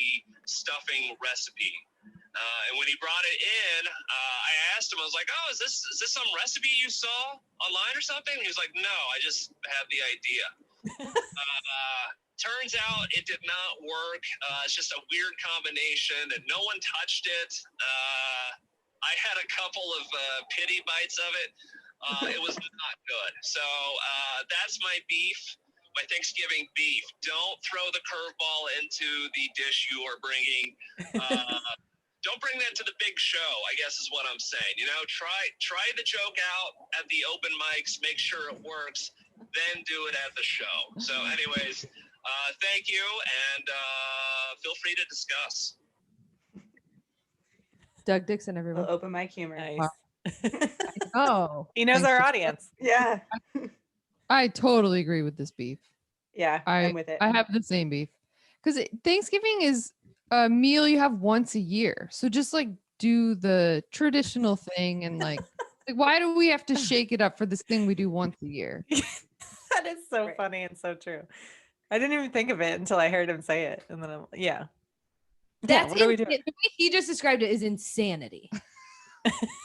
stuffing recipe. And when he brought it in, I asked him, I was like, oh, is this some recipe you saw online or something? And he was like, no, I just had the idea. Turns out it did not work. It's just a weird combination and no one touched it. I had a couple of pity bites of it. It was not good. So that's my beef, my Thanksgiving beef. Don't throw the curveball into the dish you are bringing. Don't bring that to the big show, I guess is what I'm saying. Try the joke out at the open mics, make sure it works, then do it at the show. So anyways, thank you, and feel free to discuss. Doug Dixon, A everyone. little open mic humor. Nice. Oh, He knows Thanks our for- audience. Yeah. I totally agree with this beef. Yeah, I'm with it. I have the same beef because Thanksgiving is a meal you have once a year. So just like do the traditional thing and like why do we have to shake it up for this thing we do once a year? That is so Right. funny and so true. I didn't even think of it until I heard him say it. And then yeah. that's what are we doing? the way he just described it is insanity.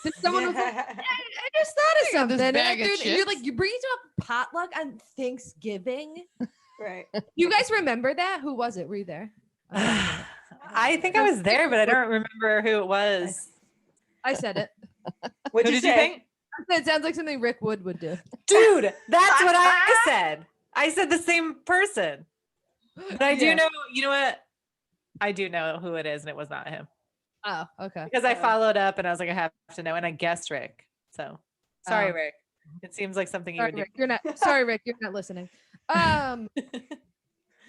That someone was like, I just thought of I got this something. bag of And you're like, chips. you bring it to a potluck on Thanksgiving. Right. You guys remember that? Who was it? Were you there? I think I was there, but I don't remember who it was. I said it. What'd Who you did you say? think? I said it sounds like something Rick Wood would do. Dude, that's what I said. I said the same person. But I do Yeah. know, you know what? I do know who it is, and it was not him. Oh, okay. Because I Oh. followed up and I was like, I have to know. And I guessed Rick. So sorry, Oh. Rick. It seems like something you Sorry, would do. Rick. You're not. Sorry, Rick. You're not listening.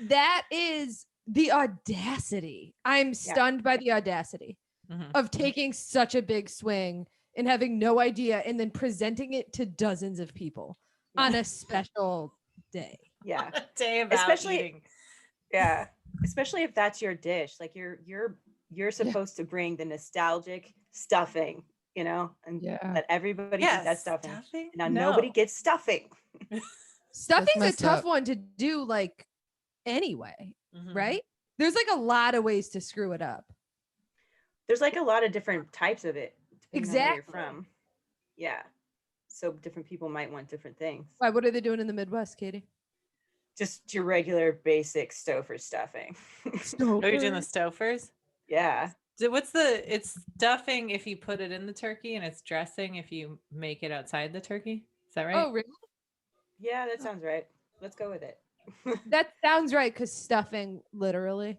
That is the audacity. I'm stunned by the audacity Mhm. of taking such a big swing and having no idea, and then presenting it to dozens of people on a special day. Yeah. A day about Especially- eating. Yeah. Especially if that's your dish. Like you're supposed to bring the nostalgic stuffing you know, and Yeah. let everybody eat that stuffing. Now No. nobody gets stuffing. Stuffing's a messed tough up. one to do like anyway, Mhm. right? There's like a lot of ways to screw it up. There's like a lot of different types of it, depending on where you're Exactly. from. Yeah. So different people might want different things. Why? What are they doing in the Midwest, Katie? Just your regular basic Stouffer stuffing. Oh, you're doing the Stofers? Yeah. So it's stuffing if you put it in the turkey, and it's dressing if you make it outside the turkey. Is that right? Oh, really? Yeah, that sounds right. Let's go with it. That sounds right, because stuffing literally.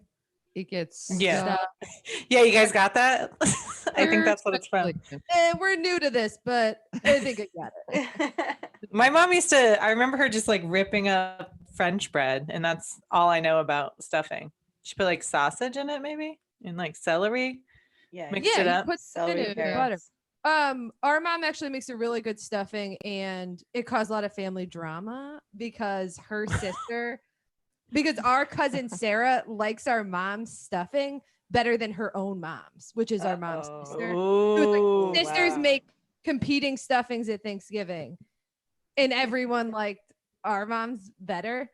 It gets Yeah. Stuff. Yeah, you guys got that? I think that's what it's from. We're new to this, but I think I got it. My mom I remember her just like ripping up French bread, and that's all I know about stuffing. She put like sausage in it, maybe, and like celery. Yeah. Mixed it you up. put Celery, it in butter. carrots. Our mom actually makes a really good stuffing, and it caused a lot of family drama because her sister, because our cousin Sarah likes our mom's stuffing better than her own mom's, which is our mom's Uh-oh. sister. Ooh, Sisters wow. make competing stuffings at Thanksgiving, and everyone liked our mom's better,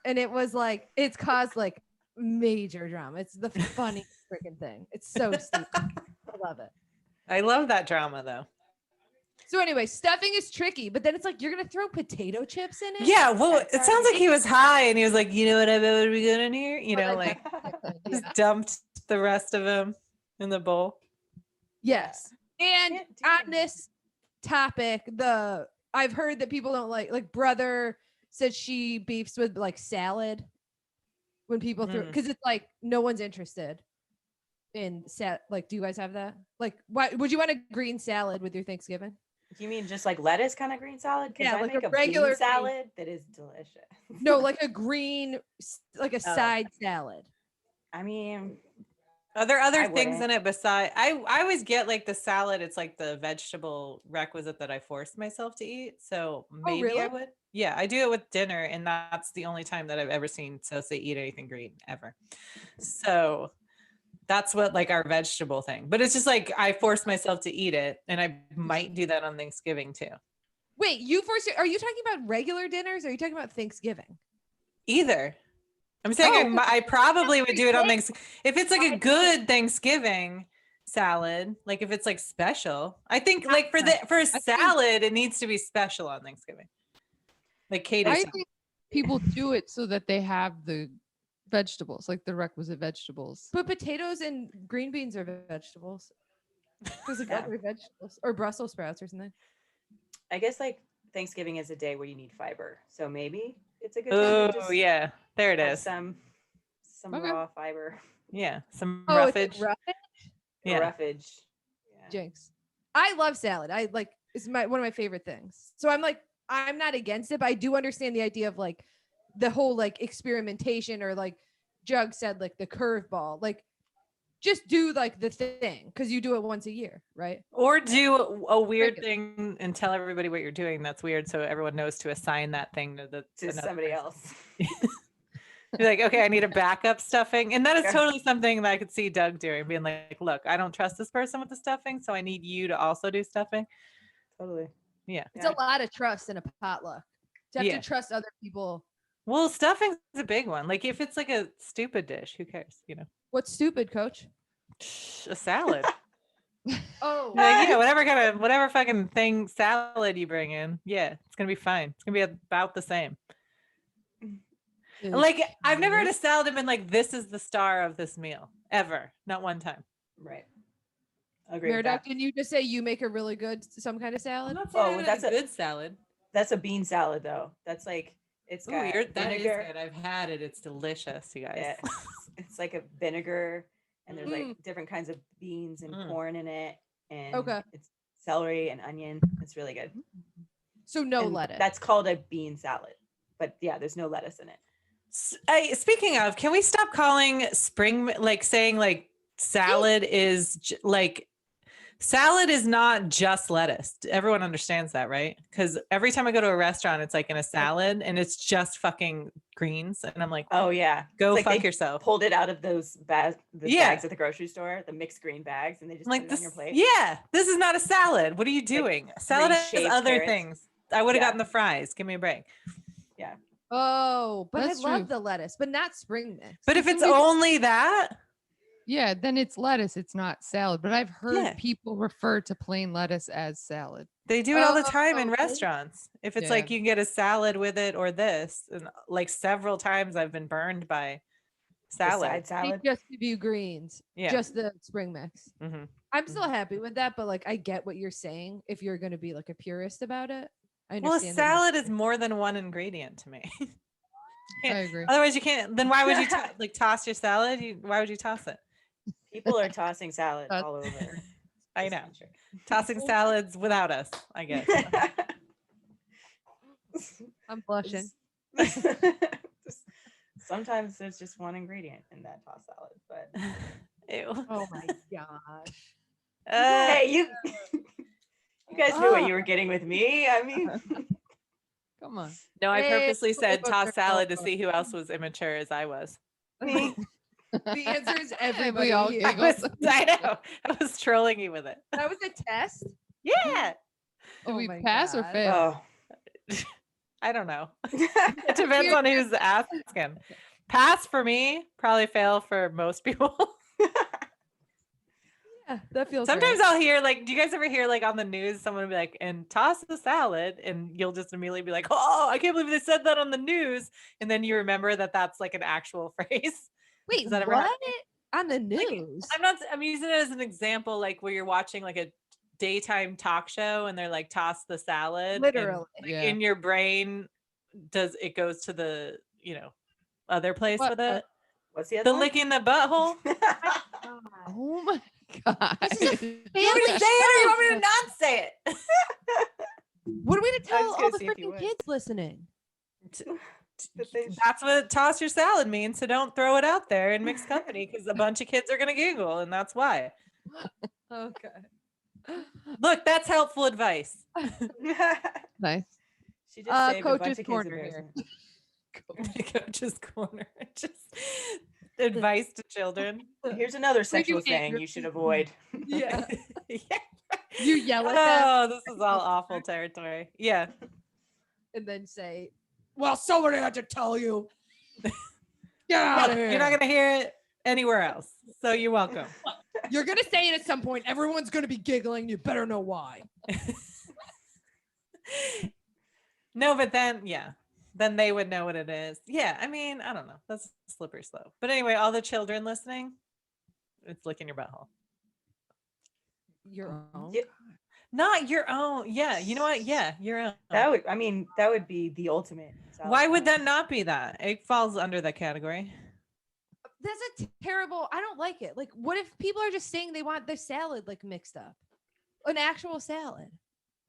and it was like it's caused like major drama. It's the funniest freaking thing. It's so stupid. I love it. I love that drama though. So anyway, stuffing is tricky, but then it's like you're gonna throw potato chips in it. Yeah, well, That's it sounds like he was high, and he was like, you know what would be good in here? You know, like just dumped the rest of him in the bowl. Yes. And Can't do on that. this topic, I've heard that people don't like brother said she beefs with like salad when people throw, because it's like no one's interested in like, do you guys have that? Like, why would you want a green salad with your Thanksgiving? You mean just like lettuce kind of green salad? Because Yeah, I like make a a regular bean green- salad that is delicious. No, like a green, like a Oh. side salad. I mean, Are there other I things in wouldn't. it besides? I always get like the salad. It's like the vegetable requisite that I force myself to eat. So maybe I really? would. Yeah, I do it with dinner, and that's the only time that I've ever seen Sosa eat anything green ever. So that's what like our vegetable thing. But it's just like I force myself to eat it, and I might do that on Thanksgiving too. Wait, are you talking about regular dinners? Or are you talking about Thanksgiving? Either. I'm saying I probably would do it on Thanks- Thanksgiving if it's like a good Thanksgiving salad. Like if it's like special, I think like for a salad, it needs to be special on Thanksgiving. Like Katie I said. think people do it so that they have the vegetables, like the requisite vegetables. But potatoes and green beans are vegetables. There's like Yeah. other vegetables or Brussels sprouts or something. I guess like Thanksgiving is a day where you need fiber. So maybe it's a good time Oh to just yeah, there it have is. some Okay. raw fiber. Yeah, some Oh, it's roughage. like roughage? Yeah. Roughage. Yeah. Jinx. I love salad. I like it's one of my favorite things. So I'm not against it, but I do understand the idea of like the whole like experimentation or like Jug said like the curveball. Like just do like the thing because you do it once a year, right? Or do a weird Regular. thing and tell everybody what you're doing. That's weird, so everyone knows to assign that thing to To another somebody person. else. You're like, okay, I need a backup stuffing. And that is Yeah. totally something that I could see Doug doing, being like, look, I don't trust this person with the stuffing, so I need you to also do stuffing. Totally. Yeah. It's a lot of trust in a potluck. To have Yeah. to trust other people. Well, stuffing's a big one. Like if it's like a stupid dish, who cares? You know, What's stupid, coach? a salad. Oh, Like, yeah, whatever fucking thing salad you bring in. Yeah, it's gonna be fine. It's gonna be about the same. Like I've never had a salad and been like, this is the star of this meal ever. Not one time. Right. Agree with Merdawg, that. didn't you just say you make a really good some kind of I'm salad? not saying Oh, I did that's a a- good salad. That's a bean salad though. That's like it's Ooh, got that is vinegar. good. I've had it. It's delicious, you guys. Yeah, it's like a vinegar, and there's Mm. like different kinds of beans and Mm. corn in it, and Okay. it's celery and onion. It's really good. So no And lettuce. That's called a bean salad, but yeah, there's no lettuce in it. Speaking of, can we stop calling saying like salad is like Salad is not just lettuce. Everyone understands that, right? Because every time I go to a restaurant, it's like in a salad and it's just fucking greens. And I'm like, Oh yeah. go It's like fuck they yourself. Pulled it out of those bags Yeah. at the grocery store, the mixed green bags, and they just I'm like, put it on this, your plate. yeah, this is not a salad. What are you doing? Salad has shaved other carrots. things. I would have Yeah. gotten the fries. Give me a break. Yeah. Oh, but That's I love true. the lettuce, but not spring mix. But if some it's people- only that, Yeah, then it's lettuce. It's not salad. But I've heard Yeah. people refer to plain lettuce as salad. they do it all the Oh, time in really? restaurants. If it's Yeah. like you can get a salad with it or this, and like several times I've been burned by The salad. side They salad. just give you greens, Yeah. just the spring mix. Mhm. I'm still happy with that, but like I get what you're saying. If you're going to be like a purist about it, I Well, a understand. that you- salad is more than one ingredient to me. I agree. Otherwise, you can't. Then why would you like toss your salad? Why would you toss it? People are tossing salad That's- all over. I this know. country. Tossing salads without us, I guess. I'm blushing. Sometimes there's just one ingredient in that tossed salad, but Ew. Oh my gosh. hey, you guys knew what you were getting with me. I mean, Come on. No, I Hey, purposely said look, toss look, salad to look. see who else was immature as I was. me. The answer is everybody. We all here. I, giggle. I know. I was trolling you with it. That was a test. Yeah. Do Oh we my pass or God. fail? Oh. I don't know. It depends on who's asking. Pass for me, probably fail for most people. Yeah, that feels. Sometimes right. I'll hear like, do you guys ever hear like on the news someone will be like, and toss the salad, and you'll just immediately be like, oh, I can't believe they said that on the news, and then you remember that that's like an actual phrase. Wait, Does that ever what? happen? On the Like, news? I'm using it as an example, like where you're watching like a daytime talk show and they're like toss the salad. and, Literally. like, Yeah. in your brain, does it goes to the other place What? with it? What's the other The one? licking the butthole. Oh my god. This is a You want me to say it or you want me to not say it? What are we to I tell was all gonna the see if you freaking would. kids listening? But they- That's what toss your salad means. So don't throw it out there in mixed company because a bunch of kids are gonna giggle, and that's why. Okay. Look, that's helpful advice. Nice. She just saved a bunch Coach's of kids' corner here. embarrassment. Coach's corner. Just advice to children. Here's another sexual do saying Andrew. you should avoid. Yeah. Yeah. You yell at them Oh, this is all awful territory. Yeah. and then say, "Well, somebody had to tell you." Get out Well, of here. you're not gonna hear it anywhere else. So you're welcome. You're gonna say it at some point. Everyone's gonna be giggling. You better know why. No, but then they would know what it is. Yeah, I mean, I don't know. That's a slippery slope. But anyway, all the children listening, it's licking your butthole. Your own. Yeah. Not your own. Yeah, you know what? Yeah, your own. That would be the ultimate. salad Why would challenge. that not be that? It falls under that category. That's a terrible. I don't like it. Like, what if people are just saying they want their salad like mixed up, an actual salad?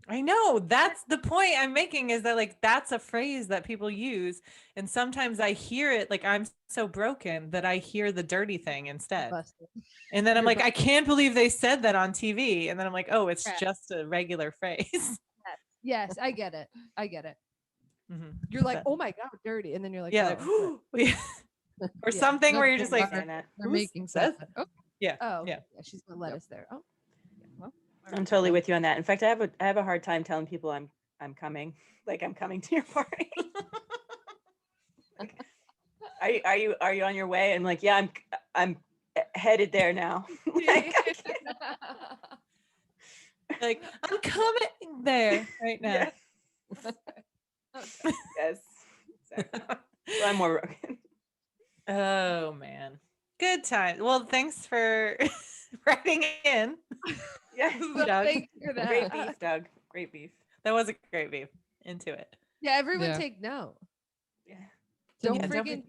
I know, that's the point I'm making, is that like that's a phrase that people use, and sometimes I hear it like I'm so broken that I hear the dirty thing instead. Busted. And then I'm You're like, I can't believe they said that on TV. And then I'm like, oh, it's Yeah. just a regular phrase. Yes, I get it. I get it. Mhm. You're like, But- oh my god, dirty, and then you're like, Yeah, oh, like, or Yeah. something No, where you're just they're like, Saying that. They're Who's making says sense. Oh, yeah, oh, yeah. yeah, she's gonna let us there. Oh, yeah, well, I'm totally with you on that. In fact, I have a hard time telling people I'm coming. Like I'm coming to your party. Like, are you on your way? And like, yeah, I'm headed there now. Like, I can't- Like, I'm coming there right now. yes. Exactly. So I'm more broken. Oh man. Good time. Well, thanks for writing in. Yeah. Doug. Thanks for that. Great beef, Doug. Great beef. That was a great beef. Into it. Yeah, everyone Yeah. take note. Yeah. Don't Yeah, freaking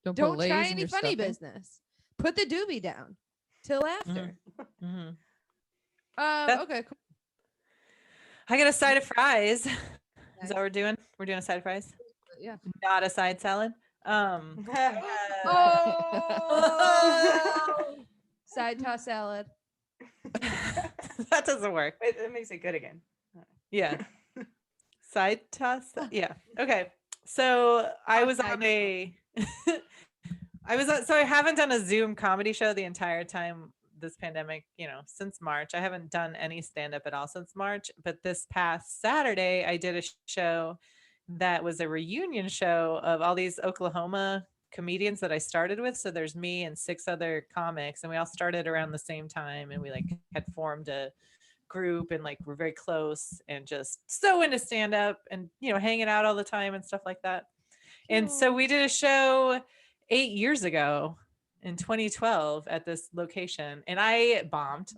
don't put don't Lay's try in any your funny stuffing. business. Put the doobie down till after. Mhm. Okay, cool. I got a side of fries. Is Nice. that what we're doing? We're doing a side of fries, Yeah. not a side salad. Oh! Side toss salad. That doesn't work. Wait, that makes it good again. Yeah. Side toss. Yeah. Okay. So I was on a so I haven't done a Zoom comedy show the entire time this pandemic, since March. I haven't done any stand up at all since March, but this past Saturday I did a show that was a reunion show of all these Oklahoma comedians that I started with. So there's me and 6 other comics, and we all started around the same time, and we like had formed a group and like we're very close and just so into stand up and hanging out all the time and stuff like that. And so we did a show 8 years ago in 2012 at this location, and I bombed.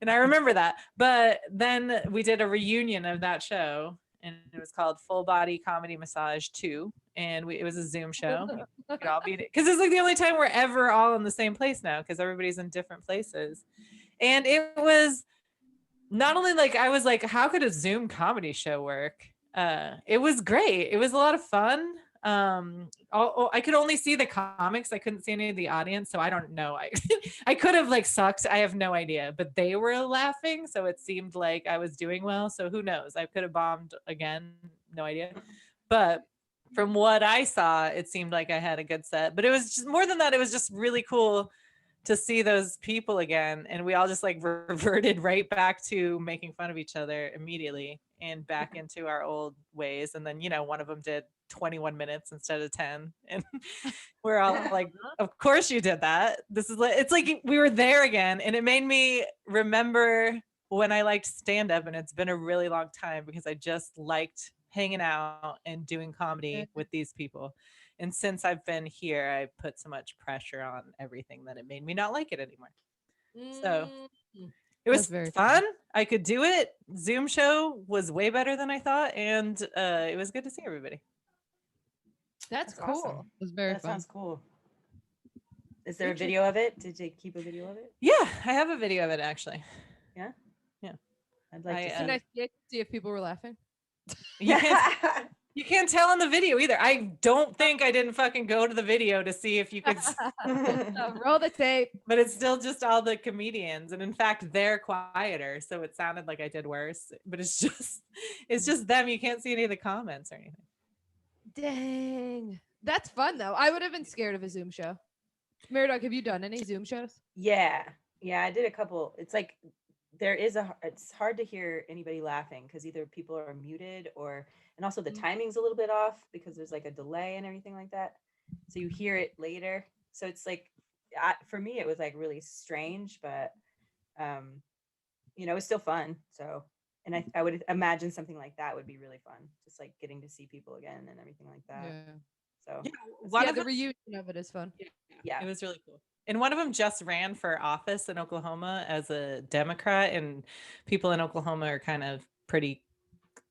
And I remember that. But then we did a reunion of that show, and it was called Full Body Comedy Massage 2. And it was a Zoom show. We could all be, because it's like the only time we're ever all in the same place now, because everybody's in different places. And it was not only like, I was like, how could a Zoom comedy show work? It was great. It was a lot of fun. I could only see the comics. I couldn't see any of the audience. So I don't know. I could have like sucked. I have no idea, but they were laughing. So it seemed like I was doing well. So who knows? I could have bombed again. No idea. But from what I saw, it seemed like I had a good set, but it was just more than that. It was just really cool to see those people again. And we all just like reverted right back to making fun of each other immediately and back into our old ways. And then, one of them did 21 minutes instead of 10. And we're all like, of course you did that. It's like we were there again. And it made me remember when I liked stand up, and it's been a really long time because I just liked hanging out and doing comedy with these people. And since I've been here, I put so much pressure on everything that it made me not like it anymore. So it was very fun. I could do it. Zoom show was way better than I thought. And it was good to see everybody. That's Awesome. cool. It was very That fun. sounds cool. Is there a video of it? Did you keep a video of it? Yeah, I have a video of it actually. I'd like to Can see. I see if people were laughing? You can't you can't tell on the video either. I don't think I didn't fucking go to the video to see if you could Roll the tape. but it's still just all the comedians, and in fact they're quieter, so it sounded like I did worse, but it's just them. You can't see any of the comments or anything. Dang. That's fun though. I would have been scared of a Zoom show. Merdawg, have you done any Zoom shows? Yeah, I did a couple. It's like it's hard to hear anybody laughing because either people are muted and also the timing's a little bit off because there's like a delay and everything like that. So you hear it later. So it's like, for me, it was like really strange, but it was still fun. So, and I would imagine something like that would be really fun, just like getting to see people again and everything like that. Yeah. So The reunion of it is fun. yeah, It was really cool. And one of them just ran for office in Oklahoma as a Democrat, and people in Oklahoma are kind of pretty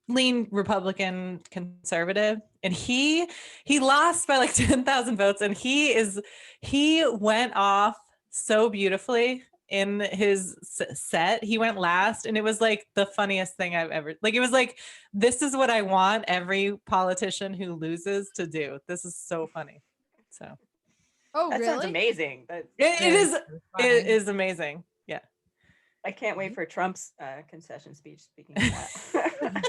lean Republican conservative. And he lost by like 10,000 votes, and he went off so beautifully in his set. He went last, and it was like the funniest thing I've ever, like, it was like, this is what I want every politician who loses to do. This is so funny. So Oh, that really? sounds amazing. it is amazing. Yeah. I can't wait for Trump's concession speech. Speaking of that,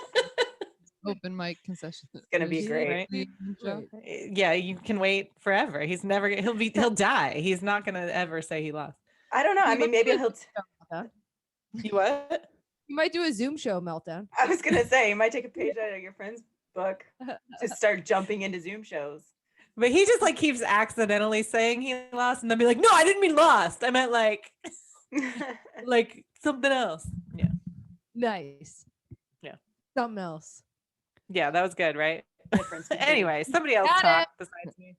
Open mic concession. it's gonna be great. Show. Yeah, you can wait forever. He'll die. He's not gonna ever say he lost. I don't know. I mean, maybe he'll. He what? You might do a Zoom show meltdown. I was gonna say you might take a page out of your friend's book, just start jumping into Zoom shows. But he just like keeps accidentally saying he lost, and then be like, "No, I didn't mean lost. I meant like something else." Yeah. Nice. Yeah. Something else. Yeah, that was good, right? Difference between- Anyway, somebody else Got talk besides me.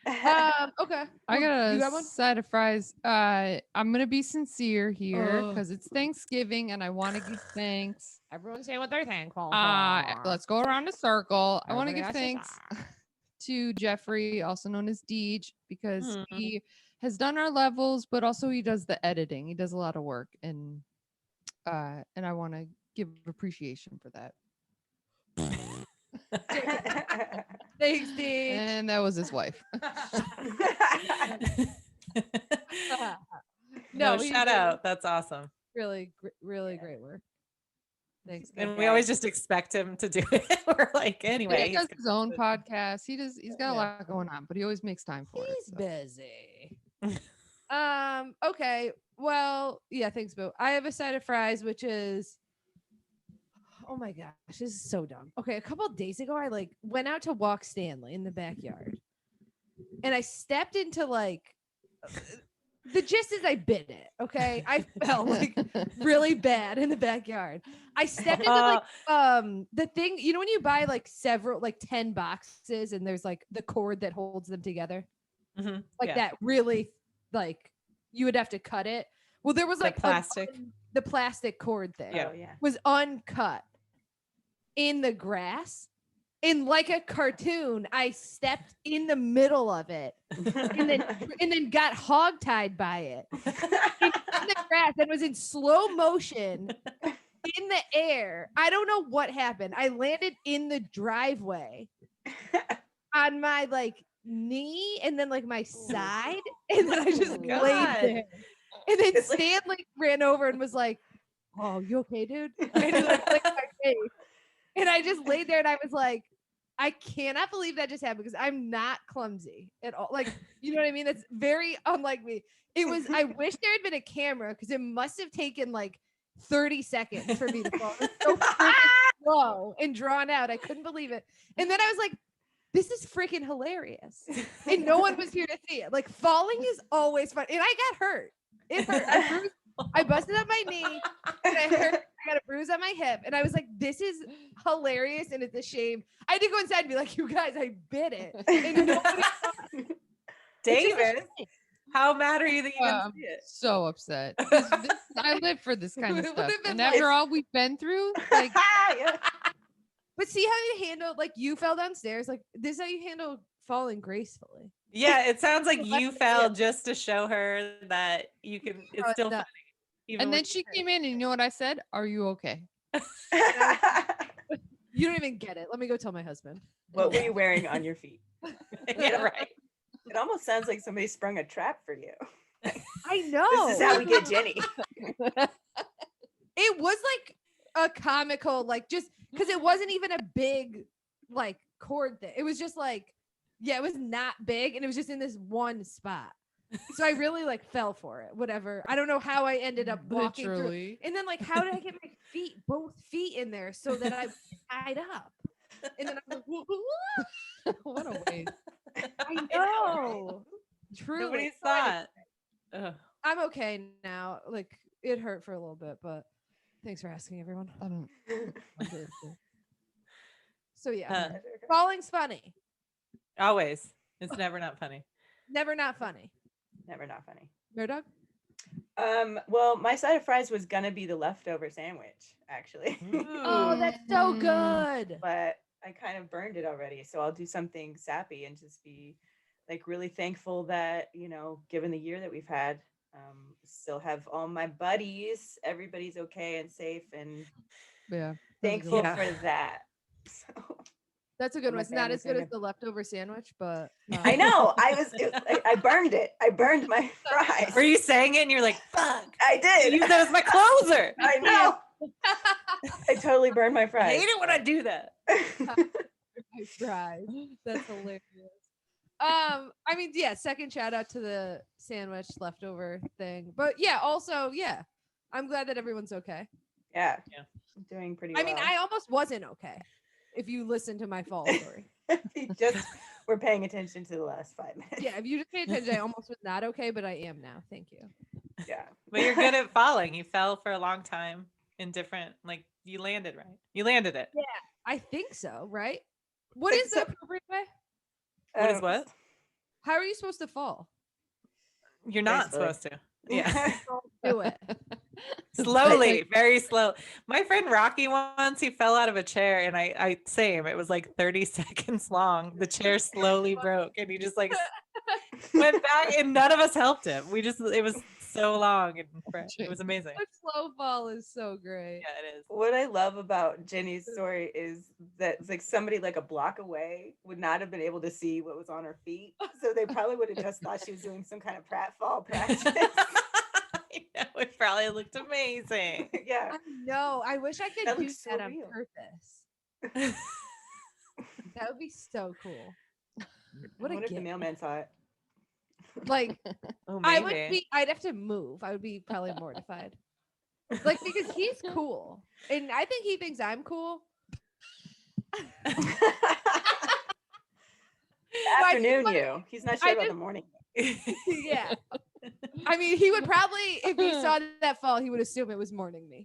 Okay. I got You a got one? side of fries. I'm gonna be sincere here Oh. because it's Thanksgiving and I want to give thanks. Everyone say what they're thankful Let's go around a circle. I want to give Everybody thanks else to Jeffrey, also known as Deej, because Mhm. he has done our levels, but also he does the editing. He does a lot of work, and I want to give appreciation for that. Thanks, Deej. And that was his wife. No, he's shout really- out. That's awesome. really, really great work. Thanks. Good And we guy. always just expect him to do it. We're like, anyway, He does he's his own podcast. He's got a Yeah. lot going on, but he always makes time for it. He's so. busy. Okay. Well, yeah, thanks, Boo. I have a side of fries, which is oh my gosh, this is so dumb. Okay, a couple of days ago, I like went out to walk Stanley in the backyard. And I stepped into like the gist is I bit it. Okay. I felt like really bad in the backyard. I stepped into like the thing, you know, when you buy like several like 10 boxes and there's like the cord that holds them together. Like that really like you would have to cut it. Well, there was like plastic. The plastic cord thing Oh, yeah. was uncut in the grass. In like a cartoon, I stepped in the middle of it and then got hogtied by it in the grass and was in slow motion in the air. I don't know what happened. I landed in the driveway on my like knee and then like my side, and then I just laid there. And then Stanley ran over and was like, "Oh, you okay, dude?" And he like licked my face. And I just laid there and I was like, I cannot believe that just happened because I'm not clumsy at all. Like, you know what I mean? That's very unlike me. It was, I wish there had been a camera because it must have taken like 30 seconds for me to fall. It was so freaking slow and drawn out. I couldn't believe it. And then I was like, this is freaking hilarious. And no one was here to see it. Like, falling is always fun. And I got hurt. It hurt. I busted up my knee and I got a bruise on my hip. And I was like, this is hilarious and it's a shame. I had to go inside and be like, you guys, I bit it. And nobody David, how mad are you that you didn't see it? So upset. I live for this kind of It stuff. would've been And like- after all we've been through, like, But see how you handle, like you fell downstairs. Like this is how you handle falling gracefully. Yeah, it sounds like Well, you that's- fell just to show her that you can. It's still no. funny. even and when then she came in and you know what I said? Are you okay? You don't even get it. Let me go tell my husband. What were you wearing on your feet? yeah, right. It almost sounds like somebody sprung a trap for you. I know. This is how we get Jenny. It was like a comical, like just because it wasn't even a big like cord thing. It was just like, yeah, it was not big and it was just in this one spot. So I really like fell for it. Whatever. I don't know how I ended up walking through. Literally. And then like, how did I get my feet, both feet in there so that I tied up? And then I was like, What a waste. I know. Truly. Nobody So anyway, saw it. Ugh. I'm okay now. Like it hurt for a little bit, but thanks for asking, everyone. I don't So yeah, Huh. falling's funny. Always. It's never not funny. Never not funny. Never not funny. Merdawg? Well, my side of fries was gonna be the leftover sandwich, actually. Oh, that's so Mm. good. But I kind of burned it already. So I'll do something sappy and just be like really thankful that, you know, given the year that we've had, still have all my buddies, everybody's okay and safe, and Yeah. thankful Yeah. for that. So That's a good My one. It's not family's as good as gonna- the leftover sandwich, but I know I burned it. I burned my fries. Were you saying it and you're like, fuck, I did. use that as my closer. I know. I totally burned my I fries. hate it when I do that. I tried. That's hilarious. I mean, yeah, second shout out to the sandwich leftover thing. But yeah, also, yeah, I'm glad that everyone's okay. Yeah. Yeah. I'm doing pretty I well. mean, I almost wasn't okay if you listen to my fall story. You just we're paying attention to the last 5 minutes. Yeah, if you just pay attention, I almost was not okay, but I am now. Thank you. Yeah. But you're good at falling. You fell for a long time in different, like, you landed right. You landed it. I think so, right? What Think is the so. appropriate way? What is what? How are you supposed to fall? You're not Gracefully. supposed to. Yeah. Do it. Slowly, very slow. My friend Rocky once, he fell out of a chair and I same. It was like 30 seconds long. The chair slowly broke and he just like went back and none of us helped him. It was so long and it was amazing. The slow fall is so great. Yeah, it is. What I love about Jenny's story is that it's like somebody like a block away would not have been able to see what was on her feet. So they probably would have just thought she was doing some kind of pratfall practice. I know. would probably looked amazing. Yeah. I know. I wish I could That do looks so that on real. purpose. That would be so cool. What I a wonder if the gift. mailman saw it. Like Oh, I maybe. would be. I'd have to move. I would be probably mortified. Like because he's cool, and I think he thinks I'm cool. Afternoon wanna- you. He's not sure I about the just- morning. Yeah. I mean, he would probably, if he saw that fall, he would assume it was morning me.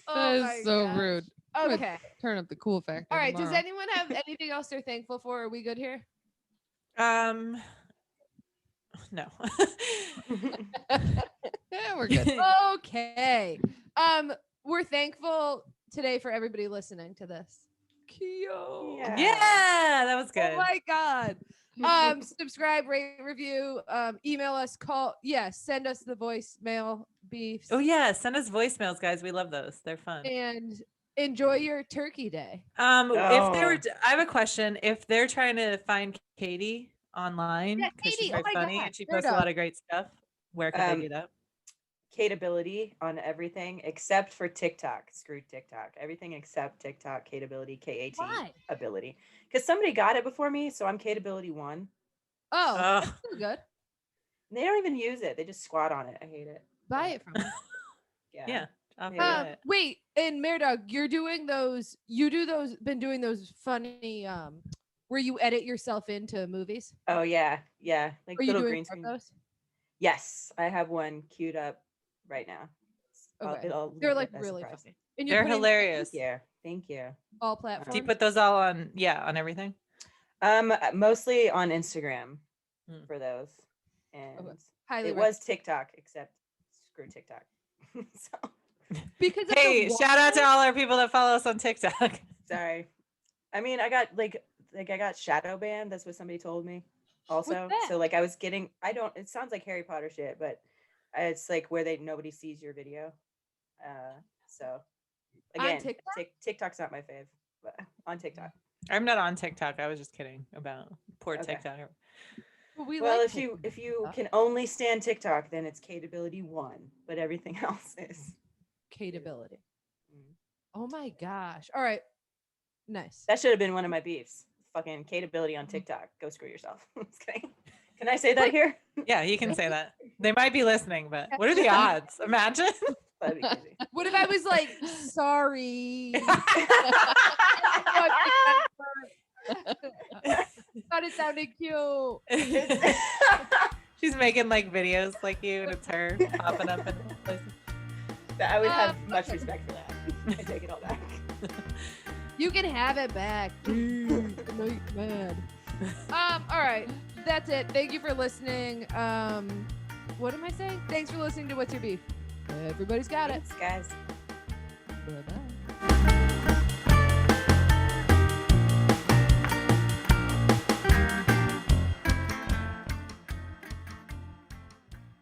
That is my so gosh. rude. Would Okay. Turn up the cool factor. All right. Does tomorrow. anyone have anything else they're thankful for? Are we good here? No. Yeah, we're good. Okay. We're thankful today for everybody listening to this. Cute. Yeah. Yeah, that was good. Oh my god. Subscribe, rate, review, email us, send us the voicemail beefs. Oh yeah, send us voicemails, guys. We love those. They're fun. And enjoy your turkey day. If they were, Oh. I have a question. If they're trying to find Katie online Yeah, because she's Katie, oh very my funny God, and she posts a Merdawg. lot of great stuff, where can they do that? Kateability on everything except for TikTok. Screw TikTok. Everything except TikTok. Kateability. KAT Why? ability. Because somebody got it before me, so I'm Kateability 1. Oh, Ugh. that's so good. They don't even use it. They just squat on it. I hate it. Buy it from them. Yeah, I'll Yeah. do it. Wait, and Merdawg, you're doing those. You do those. Been doing those funny. Where you edit yourself into movies. Oh yeah, yeah. Like Are you little doing green more of screen. those? Yes, I have one queued up right now. Okay. It'll They're leave like it as really surprise. funny. And you're They're putting hilarious. Thank you. Thank you. all Do platforms. you put those all on? Yeah, on everything. Mostly on Instagram Hmm. for those, and Highly it was TikTok, except screw TikTok. So because of the Hey, shout out to water? all our people that follow us on TikTok. sorry. I mean, I got I got shadow banned. That's what somebody told me. Also, that? so like I was getting. I don't. It sounds like Harry Potter shit, but it's like where nobody sees your video. So On again, TikTok? TikTok's not my fave, but on TikTok. I'm not on TikTok. I was just kidding about poor Okay. TikTok. We Well, like if you TikTok. can only stand TikTok, then it's Kateability 1, but everything else is. Kateability. Mm. Oh my gosh! All right, nice. That should have been one of my beefs. Fucking Kateability on TikTok. Go screw yourself. Just kidding. Can I say that here? Yeah, you can say that. They might be listening, but what are the odds? Imagine. That'd be crazy. What if I was like, sorry? Thought it sounded cute. She's making like videos like you, and it's her popping up in places. I would have much okay. respect for that. I take it all back. You can have it back. Dude, I know you're mad. All right. That's it. Thank you for listening. What am I saying? Thanks for listening to What's Your Beef? Everybody's got it. Thanks, guys. Bye-bye.